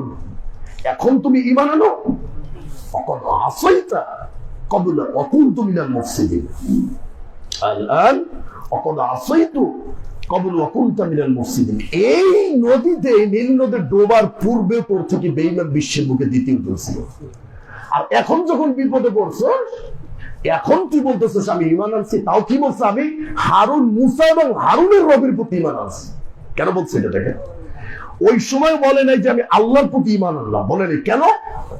এখন তুমি ঈমান আনো, অকদ আসাইতা ক্বাবলা ওয়া কুনতু মিনাল মুফসিদিন। আল আন অকদ আসাইতু ক্বাবলা ওয়া কুনতু মিনাল মুফসিদিন। এই নদীতে, নীল নদের ডোবার পূর্বে তোর থেকে বেঈমান বিশ্বের বুকে দ্বিতীয় ছিল, আর এখন যখন বিপদে পড়ছো এখন তুই বলতেছিস আমি ঈমান আনছি। তাও কি বলছে, আমি হারুন, মুসা এবং হারুনের রবের প্রতি ঈমান আনছি। কেন বলছে এটাকে? ওই সময় বলে নাই যে আমি আল্লাহর প্রতি ঈমান আনলাম, বলে নাই। কেন?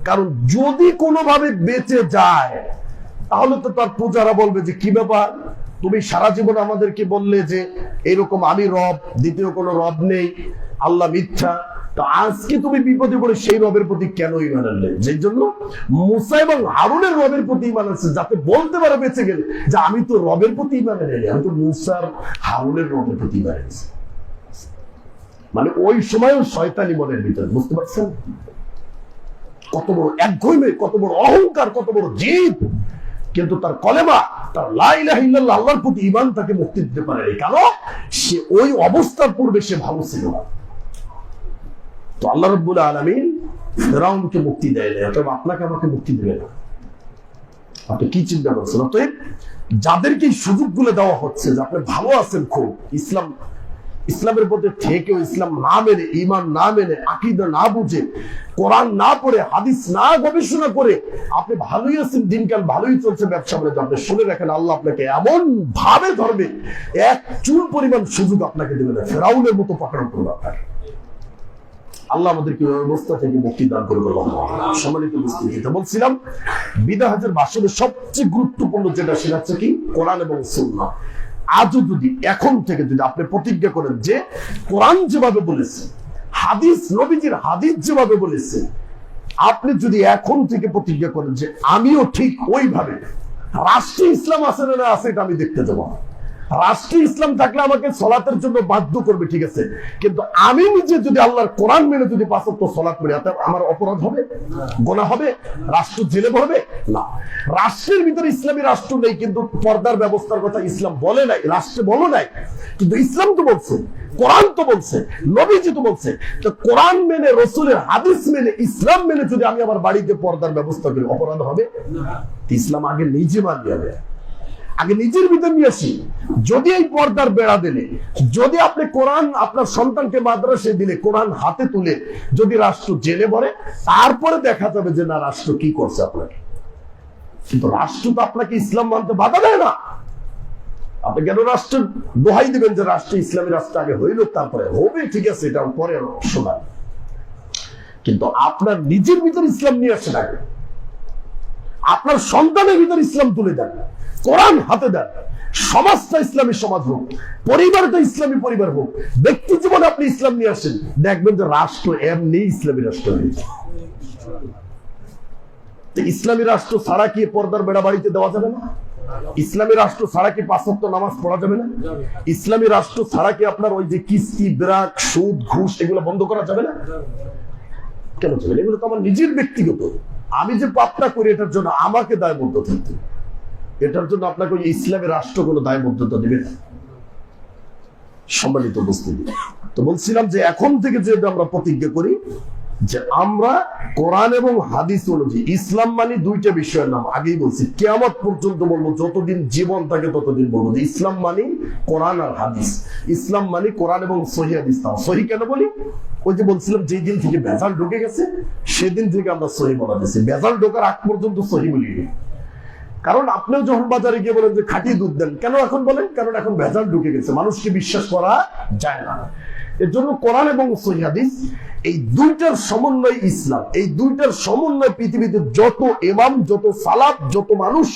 কারণ যদি কোনোভাবে বেঁচে যায় তাহলে তো তার পূজারা বলবে যে কি ব্যাপার, তুমি সারা জীবন আমাদেরকে বললে যে এরকম আমি রব, দ্বিতীয় কোনো রব নেই, আল্লাহ মিথ্যা, তো আজকে তুমি বিপদে পড়ে সেই রবের প্রতি কেন ঈমান আনলে? যে জন্য মুসা এবং হারুনের রবের প্রতি ঈমান আনছে, যাতে বলতে পারে বেঁচে গেলে যে আমি তো রবের প্রতি ঈমান আনি, আমি তো মুসার হারুনের রবের প্রতি ঈমান আনছি। মানে ওই সময়ও শয়তানি মনের ভিতরে, বুঝতে পারছেন কত বড় একঘেয়েমি, কত বড় অহংকার, কত বড় জিদ, কিন্তু তার কলেমা, তার লা ইলাহা ইল্লাল্লাহ আল্লাহর প্রতি ঈমান তাকে মুক্তি দিতে পারে। কেন? সে ওই অবস্থার পূর্বে সে ভালো ছিল না। তো আল্লাহ রাব্বুল আলামিন ফেরাউনকে মুক্তি দেয় না, অতএব আপনাকে আমাকে মুক্তি দেবে না। আপনি কি চিন্তা করছেন? অতএব যাদেরকে এই সুযোগগুলো দেওয়া হচ্ছে যে আপনি ভালো আছেন খুব, ইসলামের মধ্যে থেকেও ইসলাম না মেনে, ঈমান না মেনে, আকীদা না বুঝে, কোরআন না পড়ে, হাদিস না গবেষণা করে আপনি ভালোই আছেন, দিনকাল ভালোই চলছে, ব্যবসা বাণিজ্য, আপনি শুনে রাখেন আল্লাহ আপনাকে এমন ভাবে ধরবে, এক চুল পরিমাণ সুযোগ আপনাকে দেবে না, ফেরাউনের মতো পাকড়াও করবে আপনার। আল্লাহ আমাদেরকে ওই অবস্থা থেকে মুক্তি দান করে। সম্মানিত উপস্থিতি, বলছিলাম বিদাহাতের ভাষণের সবচেয়ে গুরুত্বপূর্ণ যেটা, সেটা হচ্ছে কি কোরআন এবং সুন্নাহ। আজও যদি এখন থেকে যদি আপনি প্রতিজ্ঞা করেন যে কোরআন যেভাবে বলেছে, হাদিস, নবীজির হাদিস যেভাবে বলেছে, আপনি যদি এখন থেকে প্রতিজ্ঞা করেন যে আমিও ঠিক ওইভাবে, রাষ্ট্রীয় ইসলাম আছে না আছে এটা আমি দেখতে যাবো, রাষ্ট্রীয় ইসলাম থাকলে আমাকে সালাতের জন্য বাধ্য করবে, ঠিক আছে, কিন্তু আমি নিজে যদি আল্লাহর কোরআন মেনে যদি 5 ওয়াক্ত সালাত পড়ি, আমার অপরাধ হবে, গুনাহ হবে, রাষ্ট্র জেলে ভরবে না। রাষ্ট্রের ভিতরে ইসলামী রাষ্ট্র নেই, কিন্তু পর্দার ব্যবস্থার কথা ইসলাম বলে নাই, রাষ্ট্রে বলে নাই, কিন্তু ইসলাম তো বলছে, কোরআন তো বলছে, নবীজি তো বলছে। তো কোরআন মেনে, রসুলের হাদিস মেনে, ইসলাম মেনে যদি আমি আমার বাড়িতে পর্দার ব্যবস্থা করি, অপরাধ হবে? ইসলাম আগে নিজে মানতে হবে, আগে নিজের ভিতর নিয়ে আসি। যদি এই পর্দার বেড়া দিলে, যদি আপনি কোরআন আপনার সন্তানকে মাদ্রাসায় দিলে, কোরআন হাতে তুলে যদি রাষ্ট্র জেলে ভরে, তারপরে দেখা যাবে যে না রাষ্ট্র কি করছে আপনাকে। কিন্তু রাষ্ট্র তো আপনাকে ইসলাম মানতে বাধা দেয় না। আপনি কেন রাষ্ট্রের দোহাই দিবেন যে রাষ্ট্র, ইসলামী রাষ্ট্র আগে হইল তারপরে হবে, ঠিক আছে, এটা পরে শোনা, কিন্তু আপনার নিজের ভিতর ইসলাম নিয়ে আসেন আগে, আপনার সন্তানের ভিতর ইসলাম তুলে দেন, কোরআন হাতে দেন, সমাজটা ইসলামী সমাজ হোক, পরিবারটা ইসলামী পরিবার হোক, ব্যক্তি জীবনে আপনি ইসলাম নিয়ে আসেন, দেখবেন যে রাষ্ট্র এমনি ইসলামী রাষ্ট্র হয়েছে। ইসলামী রাষ্ট্র ছাড়া কি পর্দার বেড়া বাড়িতে দেওয়া যাবে না? ইসলামী রাষ্ট্র ছাড়া কি 5 ওয়াক্ত নামাজ পড়া যাবে না? ইসলামী রাষ্ট্র ছাড়া কি আপনার ওই যে কিস্তি, ব্রাক, সুদ, ঘুষ এগুলো বন্ধ করা যাবে না? কেন যাবে? এগুলো তো আমার নিজের ব্যক্তিগত, আমি যে পাপটা করি এটার জন্য আমাকে দায়বদ্ধ থাকতে, এটার জন্য আপনাকে ওই ইসলামী রাষ্ট্র কোনো দায়বদ্ধতা দেবে না। সম্মানিত উপস্থিতি, তো বলছিলাম যে এখন থেকে যদি আমরা প্রতিজ্ঞা করি যে আমরা কোরআন এবং হাদিস অনুযায়ী, ইসলাম মানে দুইটা বিষয়ের নাম আগেই বলছি, কিয়ামত পর্যন্ত বলবো, যতদিন জীবন থাকে ততদিন বলবো যে ইসলাম মানে কোরআন আর হাদিস। ইসলাম মানে কোরআন এবং সহিহ হাদিস। সহিহ কেন বলি? ওই যে বলছিলাম যেই দিন থেকে ভেজাল ঢুকে গেছে সেদিন থেকে আমরা সহিহ বলা দিয়েছি, ভেজাল ঢোকার আগ পর্যন্ত সহিহ বলি। কারণ আপনিও যখন বাজারে গিয়ে বলেন যে খাঁটি দুধ দেন, কেন এখন বলেন? কারণ এখন ভেজাল ঢুকে গেছে, মানুষকে বিশ্বাস করা যায় না। এর জন্য কোরআন এবং সহিহ হাদিস এই দুইটার সমন্বয় ইসলাম। এই দুইটার সমন্বয় পৃথিবীতে যত ইমাম, যত সালাফ, যত মানুষ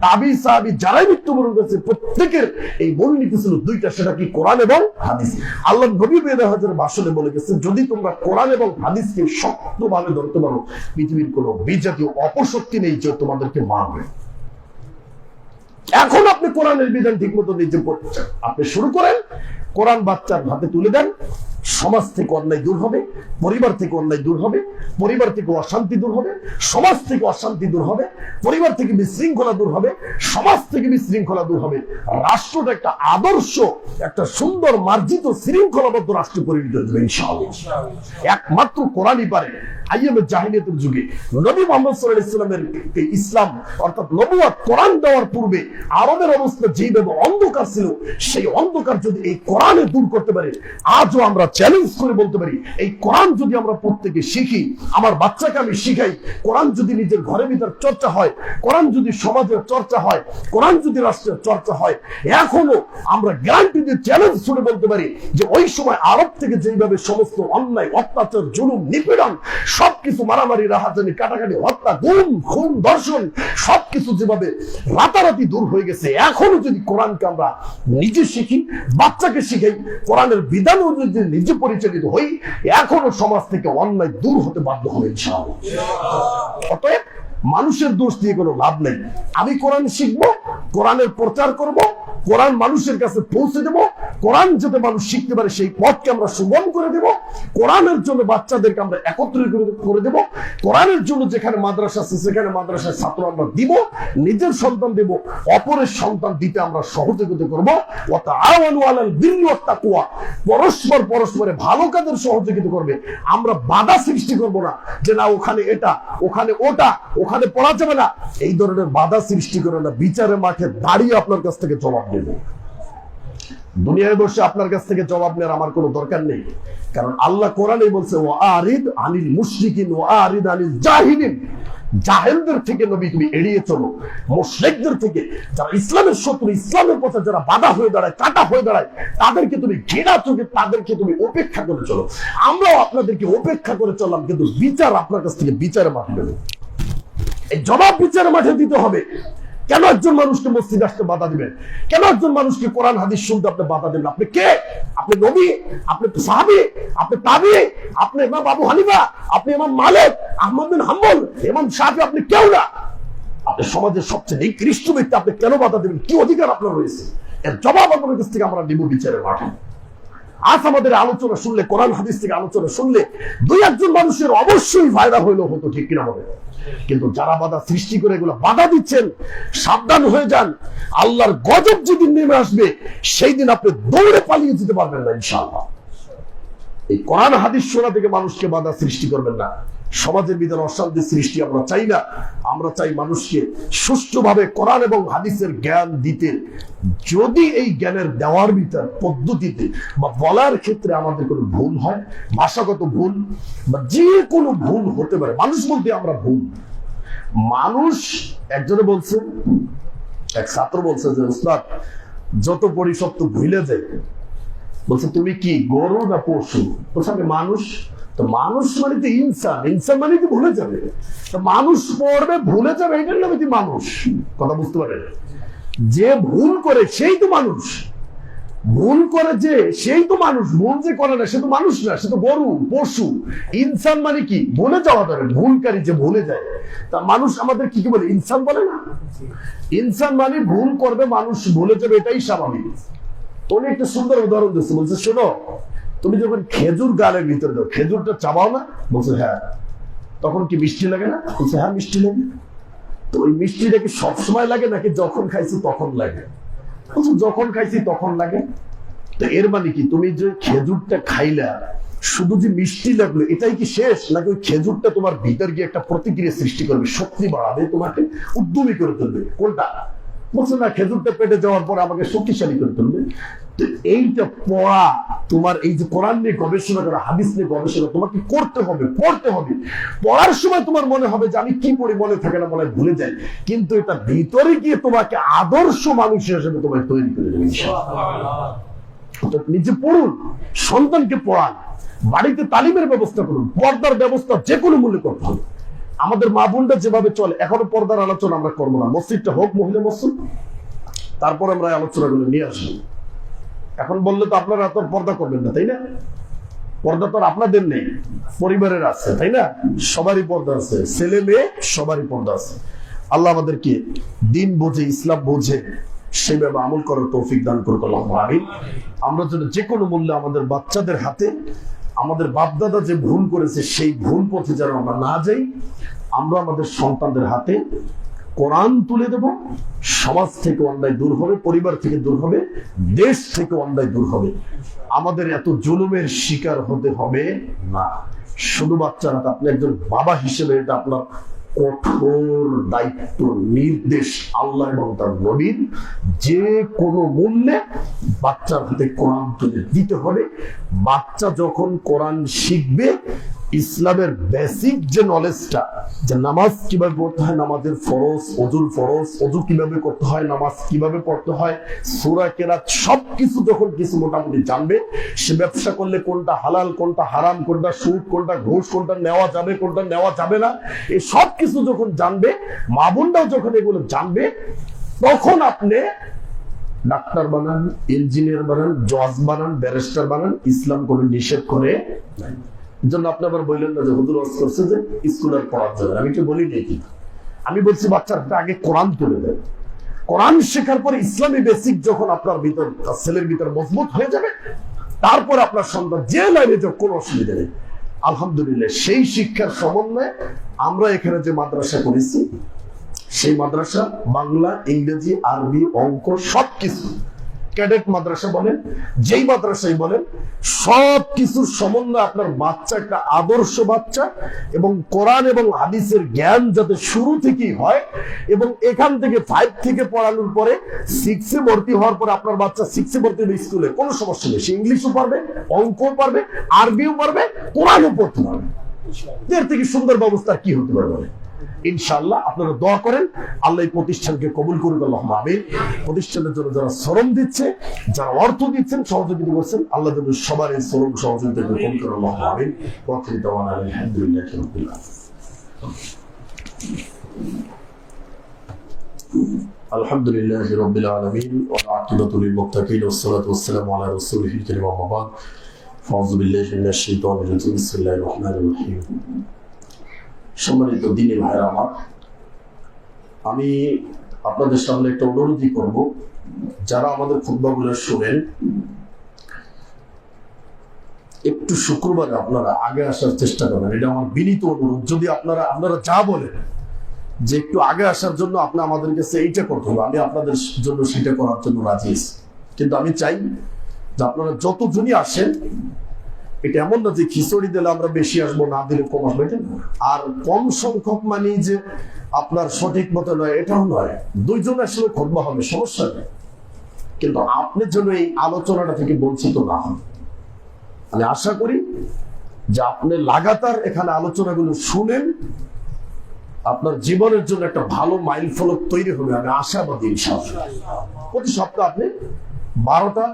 তাবি সাহাবী যারাই মৃত্যুবরণ করেছে প্রত্যেকের এই মূলনীতি ছিল দুইটা, সেটা কি কোরআন এবং হাদিস। আল্লাহ নবী বেদাহাজের ভাষণে বলে গেছেন, যদি তোমরা কোরআন এবং হাদিসকে শক্তভাবে ধরতে পারো, পৃথিবীর কোনো বিজাতীয় অপশক্তি নেই যে তোমাদেরকে মারবে। এখন আপনি কোরআনের বিধান ঠিক মতো নিজে করতে চান, আপনি শুরু করেন, কোরআন বাচ্চার হাতে তুলে দেন, সমাজ থেকে অন্যায় দূর হবে, পরিবার থেকে অন্যায় দূর হবে, পরিবার থেকে অশান্তি দূর হবে, সমাজ থেকে অশান্তি দূর হবে, পরিবার থেকে বিশৃঙ্খলা দূর হবে, সমাজ থেকে বিশৃঙ্খলা দূর হবে, রাষ্ট্রটা একটা আদর্শ, একটা সুন্দর মার্জিত শৃঙ্খলাবদ্ধ রাষ্ট্রে পরিণত হয়ে যাবে ইনশাআল্লাহ। একমাত্র কোরআনই পারে। আইয়ামে জাহিলিয়াতের যুগে নবী মুহাম্মদ সাল্লাল্লাহু আলাইহি ওয়াসাল্লামের ইসলাম অর্থাৎ নবুয়ত কোরআন দেওয়ার পূর্বে আরবের অবস্থা যেভাবে অন্ধকার ছিল, সেই অন্ধকার যদি এই কোরআনে দূর করতে পারে, আজও আমরা চ্যালেঞ্জ করে বলতে পারি, এই কোরআন যদি আমরা প্রত্যেকে শিখি, আমার বাচ্চাকে আমি শিখাই, কোরআন যদি নিজের ঘরের ভিতর চর্চা হয়, কোরআন যদি সমাজের চর্চা হয়, কোরআন যদি রাষ্ট্রের চর্চা হয়, এখনো আমরা গ্যারান্টি দিয়ে চ্যালেঞ্জ করে বলতে পারি যে ওই সময় আরব থেকে যেভাবে সমস্ত অন্যায়, অত্যাচার, জুলুম, নিপীড়ন, সবকিছু মারামারি, রাহাজানি, কাটাকাটি, হত্যা, গুম, খুন, ধর্ষণ, সবকিছু যেভাবে রাতারাতি দূর হয়ে গেছে, এখনো যদি কোরআনকে আমরা নিজে শিখি, বাচ্চাকে শিখাই, কোরআনের বিধান অনুযায়ী নিজে পরিচালিত হই, এখনো সমাজ থেকে অন্যায় দূর হতে বাধ্য হবে ইনশাআল্লাহ। অতএব মানুষের দোষ দিয়ে কোনো লাভ নেই। আমি কোরআন শিখবো, কোরআনের প্রচার করব, কোরআন মানুষের কাছে পৌঁছে দেব, কোরআন যাতে মানুষ শিখতে পারে সেই পথকে আমরা সুগম করে দেব, কোরআনের জন্য বাচ্চাদেরকে আমরা একত্রিত করে দেব, কোরআনের জন্য যেখানে মাদ্রাসা আছে সেখানে মাদ্রাসায় ছাত্র আমরা দিব, নিজের সন্তান দেব, অপরের সন্তান দিতে আমরা সহযোগিতা করব। ওয়াতাআওয়ানু আলাল বিররি ওয়াত তাকওয়া, পরস্পর পরস্পরে ভালো কাজের সহযোগিতা করবে। আমরা বাধা সৃষ্টি করব না যে না ওখানে এটা, ওখানে ওটা, ওখানে পড়া যাবে না, এই ধরনের বাধা সৃষ্টি করে না। বিচারের মাঠে দাঁড়িয়ে আপনার কাছ থেকে জবাব নেব। দুনিয়ায় বসে আপনার কাছ থেকে জবাব নেওয়ার আমার কোনো দরকার নেই, কারণ আল্লাহ কোরআনে বলছে ওয়ারিদ আনিল মুশরিকিন ওয়ারিদ আনিল জাহিলিন, জাহেলদের থেকে নবী তুমি এড়িয়ে চলো, মুশরিকদের থেকে যারা ইসলামের শত্রু, ইসলামের পথে যারা বাধা হয়ে দাঁড়ায়, কাটা হয়ে দাঁড়ায়, তাদেরকে তুমি ঘৃণা চোখে, তাদেরকে তুমি উপেক্ষা করে চলো। আমরাও আপনাদেরকে উপেক্ষা করে চললাম, কিন্তু বিচার আপনার কাছ থেকে বিচারে মাঠে দেবে, এই জবাব বিচারের মাঠে দিতে হবে। কেন একজন মানুষকে মসজিদ আসতে বাধা দিবেন? কেন একজন মানুষকে কোরআন হাদিস শুনতে আপনি বাধা দিবেন? আপনি কে? আপনি নবী? আপনি সাহাবী? আপনি তাবী? আপনি ইমাম আবু হানিফা? আপনি ইমাম মালিক, আহমদ বিন হাম্বল, ইমাম শাফি? আপনি কেউ না। আপনি সমাজের সবচেয়ে নিকৃষ্ট ব্যক্তি, আপনি কেন বাধা দিবেন? কি অধিকার আপনার রয়েছে? এর জবাব আপনার কাছ থেকে আমরা নিব বিচারের মাঠে। আজ আমাদের আলোচনা শুনলে, কোরআন হাদিস থেকে আলোচনা শুনলে দুই একজন মানুষের অবশ্যই ফায়দা হইলেও হতো, ঠিক কিনা বলে? কিন্তু যারা বাধা সৃষ্টি করে এগুলো বাধা দিচ্ছেন, সাবধান হয়ে যান। আল্লাহর গজব যেদিন নেমে আসবে সেই দিন আপনি দৌড়ে পালিয়ে যেতে পারবেন না ইনশাআল্লাহ। এই কোরআন হাদিস শোনা থেকে মানুষকে বাধা সৃষ্টি করবেন না। সমাজের ভিতরে অশান্তি সৃষ্টি আমরা চাই না। আমরা চাই মানুষকে সুষ্ঠুভাবে কোরআন এবং হাদিসের জ্ঞান দিতে। যদি এই জ্ঞানের দেওয়ার ভিতর পদ্ধতিতে বা বলার ক্ষেত্রে আমাদের কোনো ভুল হয়, ভাষাগত ভুল বা যে কোনো ভুল হতে পারে, মানুষ বলতে আমরা ভুল মানুষ। একজনে বলছে, এক ছাত্র বলছে যে উস্তাদ যত পড়ি সব তো ভুলে যায়। বলছে তুমি কি গরু না পশু? বলছে আমি মানুষ। তো মানুষ মানে তো ইনসান, ইনসান মানে তো ভুলে যাবে। তো মানুষ পড়বে ভুলে যাবে, এটার নামে কি মানুষ? কথা বুঝতে পারেন? যে ভুল করে সেই তো মানুষ, ভুল করে যে সেই তো মানুষ, ভুল যে করে না সে তো মানুষ না, সে তো গরু পশু। ইনসান মানে কি? ভুলে যাওয়া ধরে, ভুলকারী যে ভুলে যায়। তা মানুষ আমাদের কি বলে? ইনসান বলে না? ইনসান মানে ভুল করবে, মানুষ ভুলে যাবে, এটাই স্বাভাবিক। উনি একটা সুন্দর উদাহরণ দিচ্ছে, বলছে শোনো, তুমি যখন খেজুর গালের ভিতরে দাও, খেজুরটা চাবাও না? বলছে হ্যাঁ। তখন কি মিষ্টি লাগে না? বলছে হ্যাঁ মিষ্টি লাগে। তো ওই মিষ্টিটা কি সবসময় লাগে নাকি যখন খাইছি তখন লাগে? বলছে যখন খাইছি তখন লাগে। তো এর মানে কি, তুমি যে খেজুরটা খাইলা শুধু যে মিষ্টি লাগলো এটাই কি শেষ? নাকি ওই খেজুরটা তোমার ভিতর গিয়ে একটা প্রতিক্রিয়া সৃষ্টি করবে, শক্তি বাড়াবে, তোমাকে উদ্যমী করে তুলবে? কোনটা? বলছে না, খেজুরটা পেটে যাওয়ার পর আমাকে শক্তিশালী করে তুলবে। তো এইটা পড়া, তোমার এই যে কোরআন নিয়ে গবেষণা করা, হাদিস নিয়ে গবেষণা তোমাকে করতে হবে, পড়তে হবে। পড়ার সময় তোমার মনে হবে যে আমি কি পড়ি, মনে থাকে না, মনে ভুলে যায়। কিন্তু এটা ভিতরে গিয়ে তোমাকে আদর্শ মানুষ হিসেবে তোমায় তৈরি করে দেবে ইনশাআল্লাহ। নিজে পড়ুন, সন্তানকে পড়ান, বাড়িতে তালিমের ব্যবস্থা করুন, পর্দার ব্যবস্থা যে কোনো মূল্যে করতে হবে। আমাদের মা বোনরা যেভাবে চলে, এখনো পর্দার আলোচনা আমরা করবো না, মসজিদটা হোক মহিলা মসজিদ, তারপর আমরা আলোচনাগুলো নিয়ে আসবো। এখন বললে তো আপনারা তো পর্দা করবেন না, তাই না? পর্দা তো আপনাদের নেই, পরিবারের আছে, তাই না? সবারই পর্দা আছে, ছেলে মেয়ে সবারই পর্দা আছে। আল্লাহ আমাদেরকে দিন বোঝে, ইসলাম বোঝে, সেভাবে আমল করার তৌফিক দান করুক আল্লাহুম্মা আমিন। আমরা যেন যে কোনো মূল্যে আমাদের বাচ্চাদের হাতে আমাদের বাপদাদা যে ভুল করেছে সেই ভুল পথে যেন আমরা না যাই। আমরা আমাদের সন্তানদের হাতে কোরআন তুলে দেব, সমাজ থেকে অন্যায় দূর হবে, পরিবার থেকে দূর হবে, দেশ থেকে অন্যায় দূর হবে। আমাদের এত জুলুমের শিকার হতে হবে না। শুধু বাচ্চারা, আপনি একজন বাবা হিসেবে এটা আপনার কঠোর দায়িত্ব, নির্দেশ আল্লাহ এবং তার নবীর, যে কোনো মূল্যে বাচ্চার হাতে কোরআন তুলে দিতে হবে। বাচ্চা যখন কোরআন শিখবে, ইসলামের বেসিক যে নলেজটা, যে নামাজ কিভাবে পড়তে হয়, নামাজের ফরজ, অজুর ফরজ, অজু কিভাবে করতে হয়, নামাজ কিভাবে পড়তে হয়, সূরা কেরাত, সবকিছু যখন কিছু মোটামুটি জানবে, সে ব্যবসা করলে কোনটা হালাল, কোনটা হারাম, কোনটা সুদ, কোনটা ঘুষ, কোনটা নেওয়া যাবে, কোনটা নেওয়া যাবে না, এই সব কিছু যখন জানবে, মা বোনরাও যখন এগুলো জানবে, তখন আপনি ডাক্তার বানান, ইঞ্জিনিয়ার বানান, জজ বানান, ব্যারিস্টার বানান, ইসলাম কোনো নিষেধ করে নাই। জন্য আপনি আবার বললেন না যে হুজুর ওয়াজ করছে যে স্কুল আর পড়ার জন্য। আমি তো বলি নাই, কিন্তু আমি বলছি বাচ্চাটা আগে কোরআন তুলে দেন। কোরআন শেখার পরে ইসলামী বেসিক যখন আপনার ভিতর, ছেলের ভিতর মজবুত হয়ে যাবে, তারপর আপনার সন্তান যে লাইনে যাক কোনো অসুবিধা নেই। আলহামদুলিল্লাহ, সেই শিক্ষার সমন্বয়ে আমরা এখানে যে মাদ্রাসা করেছি, সেই মাদ্রাসা বাংলা, ইংরেজি, আরবি, অঙ্ক সবকিছু, ক্যাডেট মাদ্রাসা বলেন, যেই মাদ্রাসাই বলেন, সব কিছুর সমন্বয়ে আপনার বাচ্চা একটা আদর্শ বাচ্চা, এবং কোরআন এবং হাদিসের জ্ঞান যাতে শুরু থেকেই হয়, এবং এখান থেকে 5 থেকে পড়ানোর পরে 6 এ ভর্তি হওয়ার পরে আপনার বাচ্চা 6 এ ভর্তি হবে স্কুলে, কোনো সমস্যা নেই, সে ইংলিশও পারবে, অঙ্কও পারবে, আরবিও পারবে, কোরআনও পড়তে পারবে। এর থেকে সুন্দর ব্যবস্থা কি হতে পারে? ইনশাআল্লাহ আপনারা দোয়া করেন, আল্লাহ এই প্রতিষ্ঠানকে কবুল করুক, আল্লাহুম্মা আমিন। প্রতিষ্ঠানের জন্য যারা শ্রম দিচ্ছে, যারা অর্থ দিচ্ছেন, সহযোগিতা করছেন, আল্লাহ যেন সবার এই শ্রম সহযোগিতাকে কবুল করেন, আল্লাহুম্মা আমিন। ওয়া আখিরু দাওয়ানা আলহামদুলিল্লাহি রাব্বিল আলামিন। আলহামদুলিল্লাহি রাব্বিল আলামিন ওয়াল আকিবাতু লিল মুত্তাকিন ওয়াসসালাতু ওয়াসসালামু আলা রাসূলিহিল কারীম আম্মা বা'দ। ফাউযু বিল্লাহি মিনাশ শাইতানির রাজিম। বিসমিল্লাহির রহমানির রহিম। সম্মানিত দিনী ভাইরা আমার, আমি আপনাদের সামনে একটা অনুরোধই করব, যারা আমাদের খুতবাগুলো শুনেন, একটু শুক্রবারে আপনারা আগে আসার চেষ্টা করেন, এটা আমার বিনীত অনুরোধ। যদি আপনারা যা বলেন যে একটু আগে আসার জন্য, আপনি আমাদের কাছে এইটা করতে হবে, আমি আপনাদের জন্য সেটা করার জন্য রাজি আছি। কিন্তু আমি চাই যে আপনারা যতজনই আসেন, এটা এমন না যে খিচুড়ি দিলে আমরা বেশি আসবো, না দিলে কম আসবো, এটা না। আর কম সংখ্যক মানে যে আপনার সঠিক মতো নয়, এটাও নয়। 2 জন আসলে খুতবা হবে, সমস্যা নেই, কিন্তু আপনি যেন এই আলোচনাটা থেকে বঞ্চিত না হন। আমি আশা করি যে আপনি লাগাতার এখানে আলোচনাগুলো শুনেন, আপনার জীবনের জন্য একটা ভালো মাইল ফলক তৈরি হবে, আমি আশাবাদী। ইনশাআল্লাহ প্রতি সপ্তাহে আপনি 12টা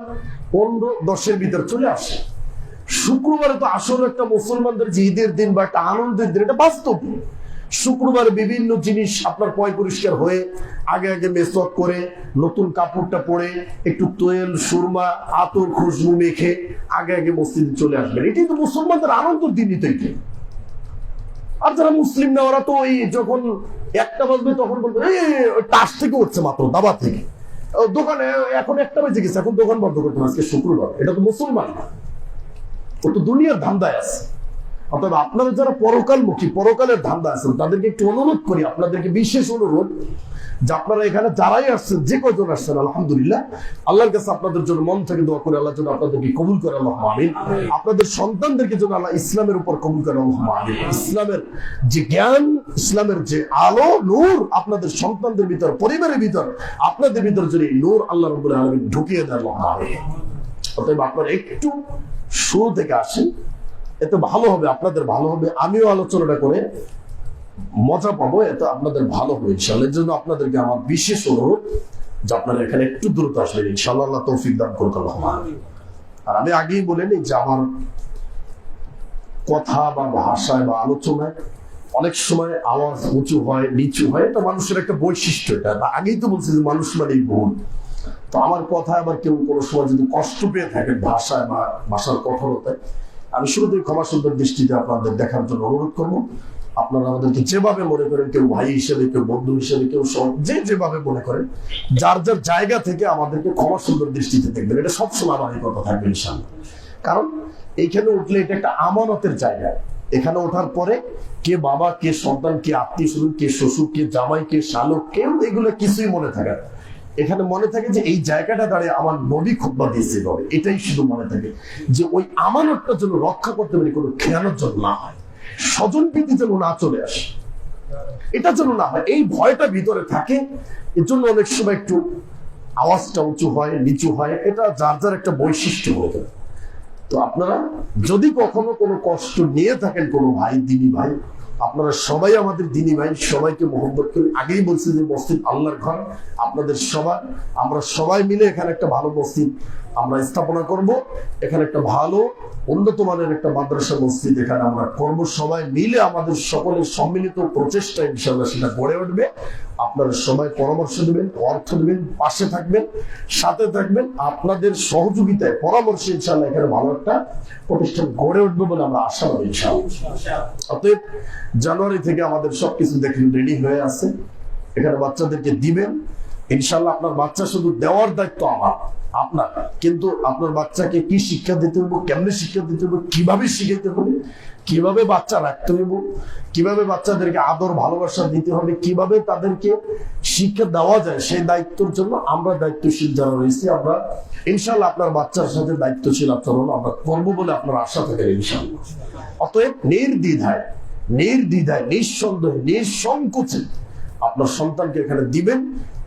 15 10-এর ভিতর চলে আসে। শুক্রবারে তো আসলে একটা মুসলমানদের যে ঈদের দিন বা একটা আনন্দের দিন, এটা বাস্তব। শুক্রবারে বিভিন্ন জিনিস আপনার পয় পরিষ্কার হয়ে, আগে আগে মেসওয়াক করে, নতুন কাপড়টা পরে, একটু তেল, সুরমা, আতর, খুশবু মেখে আগে আগে মসজিদে চলে আসবেন। এটাই তো মুসলমানদের আনন্দের দিনই তো। আর যারা মুসলিম না, ওরা তো ওই যখন 1টা বাজবে তখন বলবে টাস থেকে উঠছে মাত্র, দাবা থেকে, দোকানে এখন 1টা বেজে গেছে, এখন দোকান বন্ধ করতে, আজকে শুক্রবার। এটা তো মুসলমান না, ও তো দুনিয়ার ধান্দায় আছে। অতএব আপনারা যারা পরকালমুখী, পরকালের ধান্দা আছেন, তাদেরকে একটু অনুরোধ করি, আপনাদেরকে বিশেষ অনুরোধ, যে আপনারা এখানে যারাই আসছেন, যে কয়জন আসছেন, আলহামদুলিল্লাহ, আল্লাহর কাছে আপনাদের জন্য মন থেকে দোয়া করে, আল্লাহ যেন আপনাদেরকে কবুল করে, আল্লাহুম্মা আমিন। আপনাদের সন্তানদেরকে যেন আল্লাহ ইসলামের উপর কবুল করে, আল্লাহুম্মা আমিন। ইসলামের যে জ্ঞান, ইসলামের যে আলো, নূর আপনাদের সন্তানদের ভিতর, পরিবারের ভিতর, আপনাদের ভিতর যদি নূর আল্লাহ রাব্বুল আলামিন ঢুকিয়ে দেন, আল্লাহুম্মা আমিন। অতএব আপনারা একটু শুরু থেকে আসেন, এত ভালো হবে, আপনাদের ভালো হবে, আমিও আলোচনাটা করে মজা পাবো, এত আপনাদের ভালো হবে ইনশাআল্লাহ। এর জন্য আপনাদেরকে আমার বিশেষ অনুরোধ যে আপনারা এখানে একটু দ্রুত আসবেন ইনশাআল্লাহ। আল্লাহ তৌফিক দান করুন, আল্লাহুম্মা আমিন। আর আমি আগেই বলিনি যে আমার কথা বা ভাষায় বা আলোচনায় অনেক সময় আওয়াজ উঁচু হয় নিচু হয়, এটা মানুষের একটা বৈশিষ্ট্য। এটা আগেই তো বলছি যে মানুষ মানেই ভুল। তো আমার কথায় আবার কেউ কোনো সময় যদি কষ্ট পেয়ে থাকেন ভাষায় বা ভাষার কঠোরতায়, আমি শুরুতেই ক্ষমা সুন্দর দৃষ্টিতে আপনাদের দেখার জন্য অনুরোধ করবো। আপনারা আমাদেরকে যেভাবে মনে করেন, কেউ ভাই হিসেবে, কেউ বন্ধু হিসেবে, কেউ যেভাবে মনে করেন, যার যার জায়গা থেকে আমাদেরকে ক্ষমা সুন্দর দৃষ্টিতে দেখবেন। এটা সবসময় আমার এই কথা থাকবে ইনশাআল্লাহ। কারণ এইখানে উঠলে এটা একটা আমানতের জায়গা। এখানে ওঠার পরে কে বাবা, কে সন্তান, কে আত্মীয় স্বজন, কে শ্বশুর, কে জামাই, কে শালক, কেউ এগুলো কিছুই মনে থাকে না। এখানে মনে থাকে যে এই জায়গাটা দাঁড়িয়ে আমার নবী খুতবা দিয়েছে বলে, এটাই শুধু মনে থাকে যে ওই আমানতটা যেন রক্ষা করতে পারি, কোনো খেয়ানত যেন না হয়, স্বজন প্রীতি যেন না চলে আসে, এটা যেন না হয়, এই ভয়টা ভিতরে থাকে। এর জন্য অনেক সময় একটু আওয়াজটা উঁচু হয় নিচু হয়, এটা যার যার একটা বৈশিষ্ট্য হয়ে যায়। তো আপনারা যদি কখনো কোনো কষ্ট নিয়ে থাকেন কোনো ভাই, দিনী ভাই, আপনারা সবাই আমাদের দিনী ভাই, সবাইকে মহব্বত করি। আগেই বলছি যে মসজিদ আল্লাহর ঘর, আপনাদের সবার, আমরা সবাই মিলে এখানে একটা ভালো মসজিদ আমরা স্থাপনা করব। এখানে একটা ভালো উন্নত মানের একটা মাদ্রাসা মসজিদ এখানে আমরা করব। সবাই মিলে আমাদের সকলের সম্মিলিত প্রচেষ্টা ইনশাআল্লাহ সেটা গড়ে উঠবে। আপনারা সবাই পরামর্শ দেবেন, অর্থ দেবেন, পাশে থাকবেন, সাথে থাকবেন। আপনাদের সহযোগিতায় পরামর্শে ইনশাআল্লাহ এখানে ভালো একটা প্রতিষ্ঠান গড়ে উঠবে বলে আমরা আশাবাদী ইনশাআল্লাহ। অতএব জানুয়ারি থেকে আমাদের সবকিছু দেখেন রেডি হয়ে আছে। এখানে বাচ্চাদেরকে দিবেন ইনশাআল্লাহ। আপনার বাচ্চা শুধু দেওয়ার দায়িত্ব আমার, আপনার, কিন্তু আপনার বাচ্চাকে কি শিক্ষা দিতে হবে, কেমনে শিক্ষা দিতে হবে, কিভাবে শিখাইতে হবে, কিভাবে বাচ্চা রাখতে হবে, কিভাবে বাচ্চাদেরকে আদর ভালোবাসা দিতে হবে, কিভাবে তাদেরকে শিক্ষা দেওয়া যায়, সেই দায়িত্বের জন্য আমরা দায়িত্বশীল যারা রয়েছি, আমরা ইনশাআল্লাহ আপনার বাচ্চার সাথে দায়িত্বশীল আচরণ আমরা করবো বলে আপনার আশা থাকে ইনশাআল্লাহ। অতএব নির্দ্বিধায় নিঃসন্দেহে নিঃসংকোচে আপনার সন্তানকে এখানে দিবেন।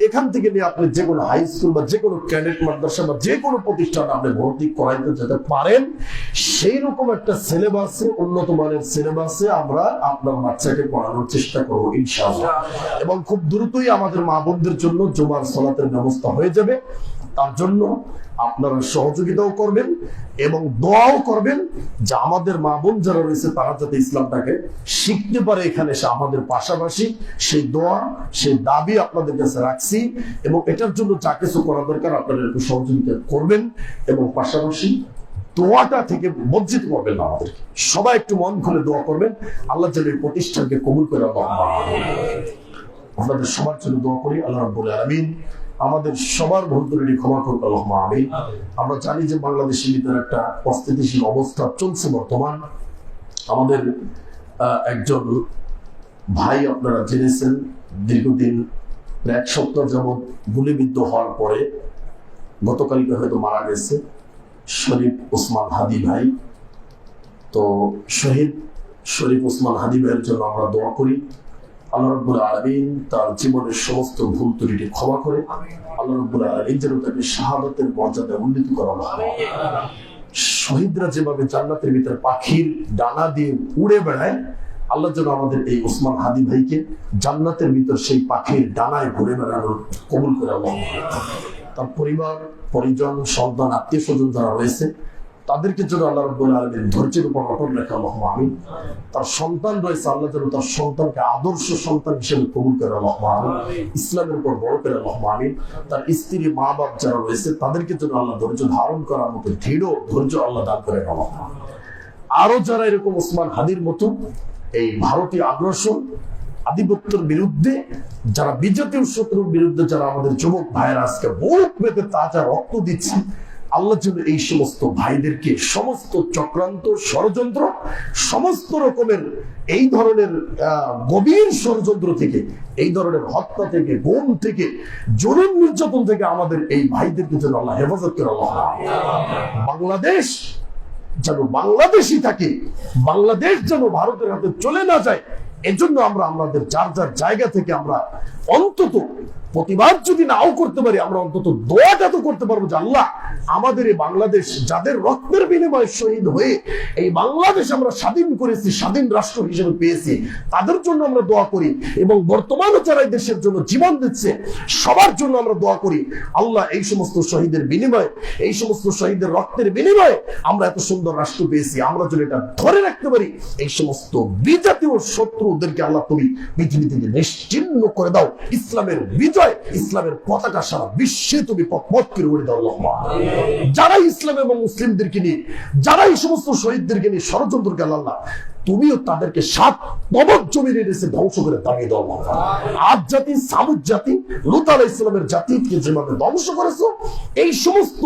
এখান থেকে নিয়ে আপনি যে কোনো হাই স্কুল বা যে কোনো ক্যাডেট মাদ্রাসা বা যে কোনো প্রতিষ্ঠান আপনি ভর্তি করাইতে যেতে পারেন, সেই রকম একটা সিলেবাসে, উন্নত মানের সিলেবাসে আমরা আপনার বাচ্চাকে পড়ানোর চেষ্টা করবো ইনশাআল্লাহ। এবং খুব দ্রুতই আমাদের মা বোনদের জন্য জুমার সালাতের ব্যবস্থা হয়ে যাবে। তার জন্য আপনারা সহযোগিতাও করবেন এবং দোয়াও করবেন যে আমাদের মা বোন যারা রয়েছে তারা যাতে ইসলামটাকে শিখতে পারে এখানে এসে আমাদের পাশাপাশি। সেই দোয়া, সেই দাবি আপনাদের কাছে রাখছি এবং এটার জন্য যা কিছু করা দরকার আপনারা একটু সহযোগিতা করবেন এবং পাশাপাশি দোয়াটা থেকে বঞ্চিত করবেন না আমাদেরকে। সবাই একটু মন খুলে দোয়া করবেন, আল্লাহ যেন এই প্রতিষ্ঠানকে কবুল করে। আপনাদের সবার জন্য দোয়া করি, আল্লাহ রাব্বুল আলামিন আমাদের সবার ভুল ত্রুটি ক্ষমা করুন, আল্লাহুম্মা আমিন। আমরা জানি যে বাংলাদেশের ভিতরে একটা অস্থিতিশীল অবস্থা চলছে বর্তমান। আমাদের একজন ভাই আপনারা জেনেছেন দীর্ঘদিন এক সপ্তাহ যাবৎ গুলিবিদ্ধ হওয়ার পরে গতকালকে হয়তো মারা গেছে শরীফ ওসমান হাদি ভাই। তো শহীদ শরীফ ওসমান হাদি ভাইয়ের জন্য আমরা দোয়া করি, আল্লাহ রাব্বুল আলামিন তার জীবনের সমস্ত ভুল ত্রুটি ক্ষমা করে আল্লাহ রাব্বুল আলামিন যেন তাকে শাহাদাতের মর্যাদায় উন্নীত করা হয়। শহীদরা যেভাবে জান্নাতের ভিতরে পাখির ডানা দিয়ে উড়ে বেড়ায়, আল্লাহ যেন আমাদের এই ওসমান হাদি ভাইকে জান্নাতের ভিতর সেই পাখির ডানায় ঘুরে বেড়ানোর কবুল করে আল্লাহ। তার পরিবার পরিজন, সন্তান, আত্মীয় স্বজন যারা রয়েছে তাদেরকে যেন আল্লাহ রাব্বুল আলামিন ধৈর্যের উপর অটল রাখে, আল্লাহুম্মা আমিন। তার সন্তান রয়েছে, আল্লাহ যেন তার সন্তানকে আদর্শ সন্তান হিসেবে কবুল করে, আল্লাহুম্মা আমিন। ইসলামের উপর বড় করে, আল্লাহুম্মা আমিন। তার স্ত্রী, মা বাপ যারা রয়েছে তাদেরকে যেন আল্লাহ ধৈর্য ধারণ করার মতো দৃঢ় ধৈর্য আল্লাহ দান করে, আল্লাহুম্মা আমিন। আরো যারা এরকম ওসমান হাদির মতো এই ভারতীয় আগ্রাসন আধিপত্যের বিরুদ্ধে, যারা বিজাতীয় শত্রুর বিরুদ্ধে যারা আমাদের যুবক ভাইয়েরা আজকে বুক পেতে তাজা রক্ত দিচ্ছে, আল্লাহ যেন এই সমস্ত ভাইদেরকে সমস্ত চক্রান্ত, ষড়যন্ত্র, সমস্ত রকমের এই ধরনের গভীর ষড়যন্ত্র থেকে, এই ধরনের হত্যা থেকে, গুম থেকে, জুলুম নির্যাতন থেকে আমাদের এই ভাইদেরকে যেন আল্লাহ হেফাজত করে। আল্লাহ বাংলাদেশ যেন বাংলাদেশই থাকে, বাংলাদেশ যেন ভারতের হাতে চলে না যায়, এজন্য আমরা আমাদের যার যার জায়গা থেকে আমরা অন্তত প্রতিবাদ যদি নাও করতে পারি, আমরা অন্তত দোয়াটা তো করতে পারবো যে আল্লাহ আমাদের এই বাংলাদেশ যাদের রক্তের বিনিময়ে শহীদ হয়ে এই বাংলাদেশ আমরা স্বাধীন করেছি, স্বাধীন রাষ্ট্র হিসেবে পেয়েছি, তাদের জন্য আমরা দোয়া করি। এবং বর্তমানে যারা এই দেশের জন্য জীবন দিচ্ছে সবার জন্য আমরা দোয়া করি, আল্লাহ এই সমস্ত শহীদের বিনিময়ে, এই সমস্ত শহীদের রক্তের বিনিময়ে আমরা এত সুন্দর রাষ্ট্র পেয়েছি, আমরা যদি এটা ধরে রাখতে পারি, এই সমস্ত বিজাতীয় শত্রুদেরকে আল্লাহ তুমি পৃথিবী থেকে নিশ্চিহ্ন করে দাও। ইসলামের বিজয়, ইসলামের পতাকা সারা বিশ্বে তুমি পথ করে উড়ে দাও। যারা ইসলাম এবং মুসলিমদেরকে নিয়ে, যারা এই সমস্ত শহীদদেরকে নিয়ে ষড়যন্ত্র করল, আল্লাহ তুমিও তাদেরকে সাত নবক জমির এসে ধ্বংস করে দাঁড়িয়ে দাও। আদ জাতি, সামুদ জাতি, লূত আলাইহিস সালামের জাতিকে যেভাবে ধ্বংস করেছো, এই সমস্ত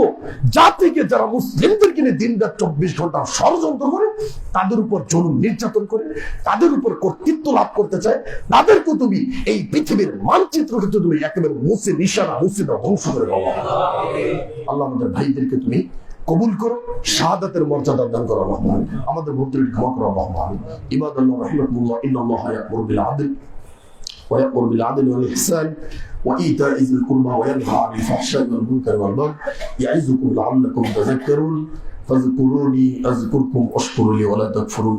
জাতিকে যারা মুসলিমদেরকে নিয়ে দিনরাত 24 ঘন্টা ষড়যন্ত্র করে, তাদের উপর জুলুম নির্যাতন করে, তাদের উপর কর্তৃত্ব লাভ করতে চায়, তাদেরকে তুমি এই পৃথিবীর মানচিত্রকে তুমি একেবারে মুছে নিশানা মুছে দাও, ধ্বংস করে দাও। আল্লাহ আমাদের ভাইদেরকে তুমি কবুল করো, শাহাদাতের মর্যাদা দান করো আল্লাহ, আমাদের ভুলত্রুটি ক্ষমা করো আল্লাহ। ইবাদাল্লাহ রাহিমাকুমুল্লাহ, ইন্নাল্লাহা ইয়া'মুরু বিল আদল ওয়া ইয়া'মুরু বিল আদলি ওয়াল ইহসান ওয়া ইতা'i যিল কুরবা ওয়া ইয়ানহা 'আনিল ফাহশা'i ওয়াল মুনকারি ওয়াল বাগই ইয়া'iযুকুম লা'আল্লাকুম তাযাক্কারুন ফাযকুরুনি আযকুরকুম ওয়াশকুরু লি ওয়া লা তাকফুরুন।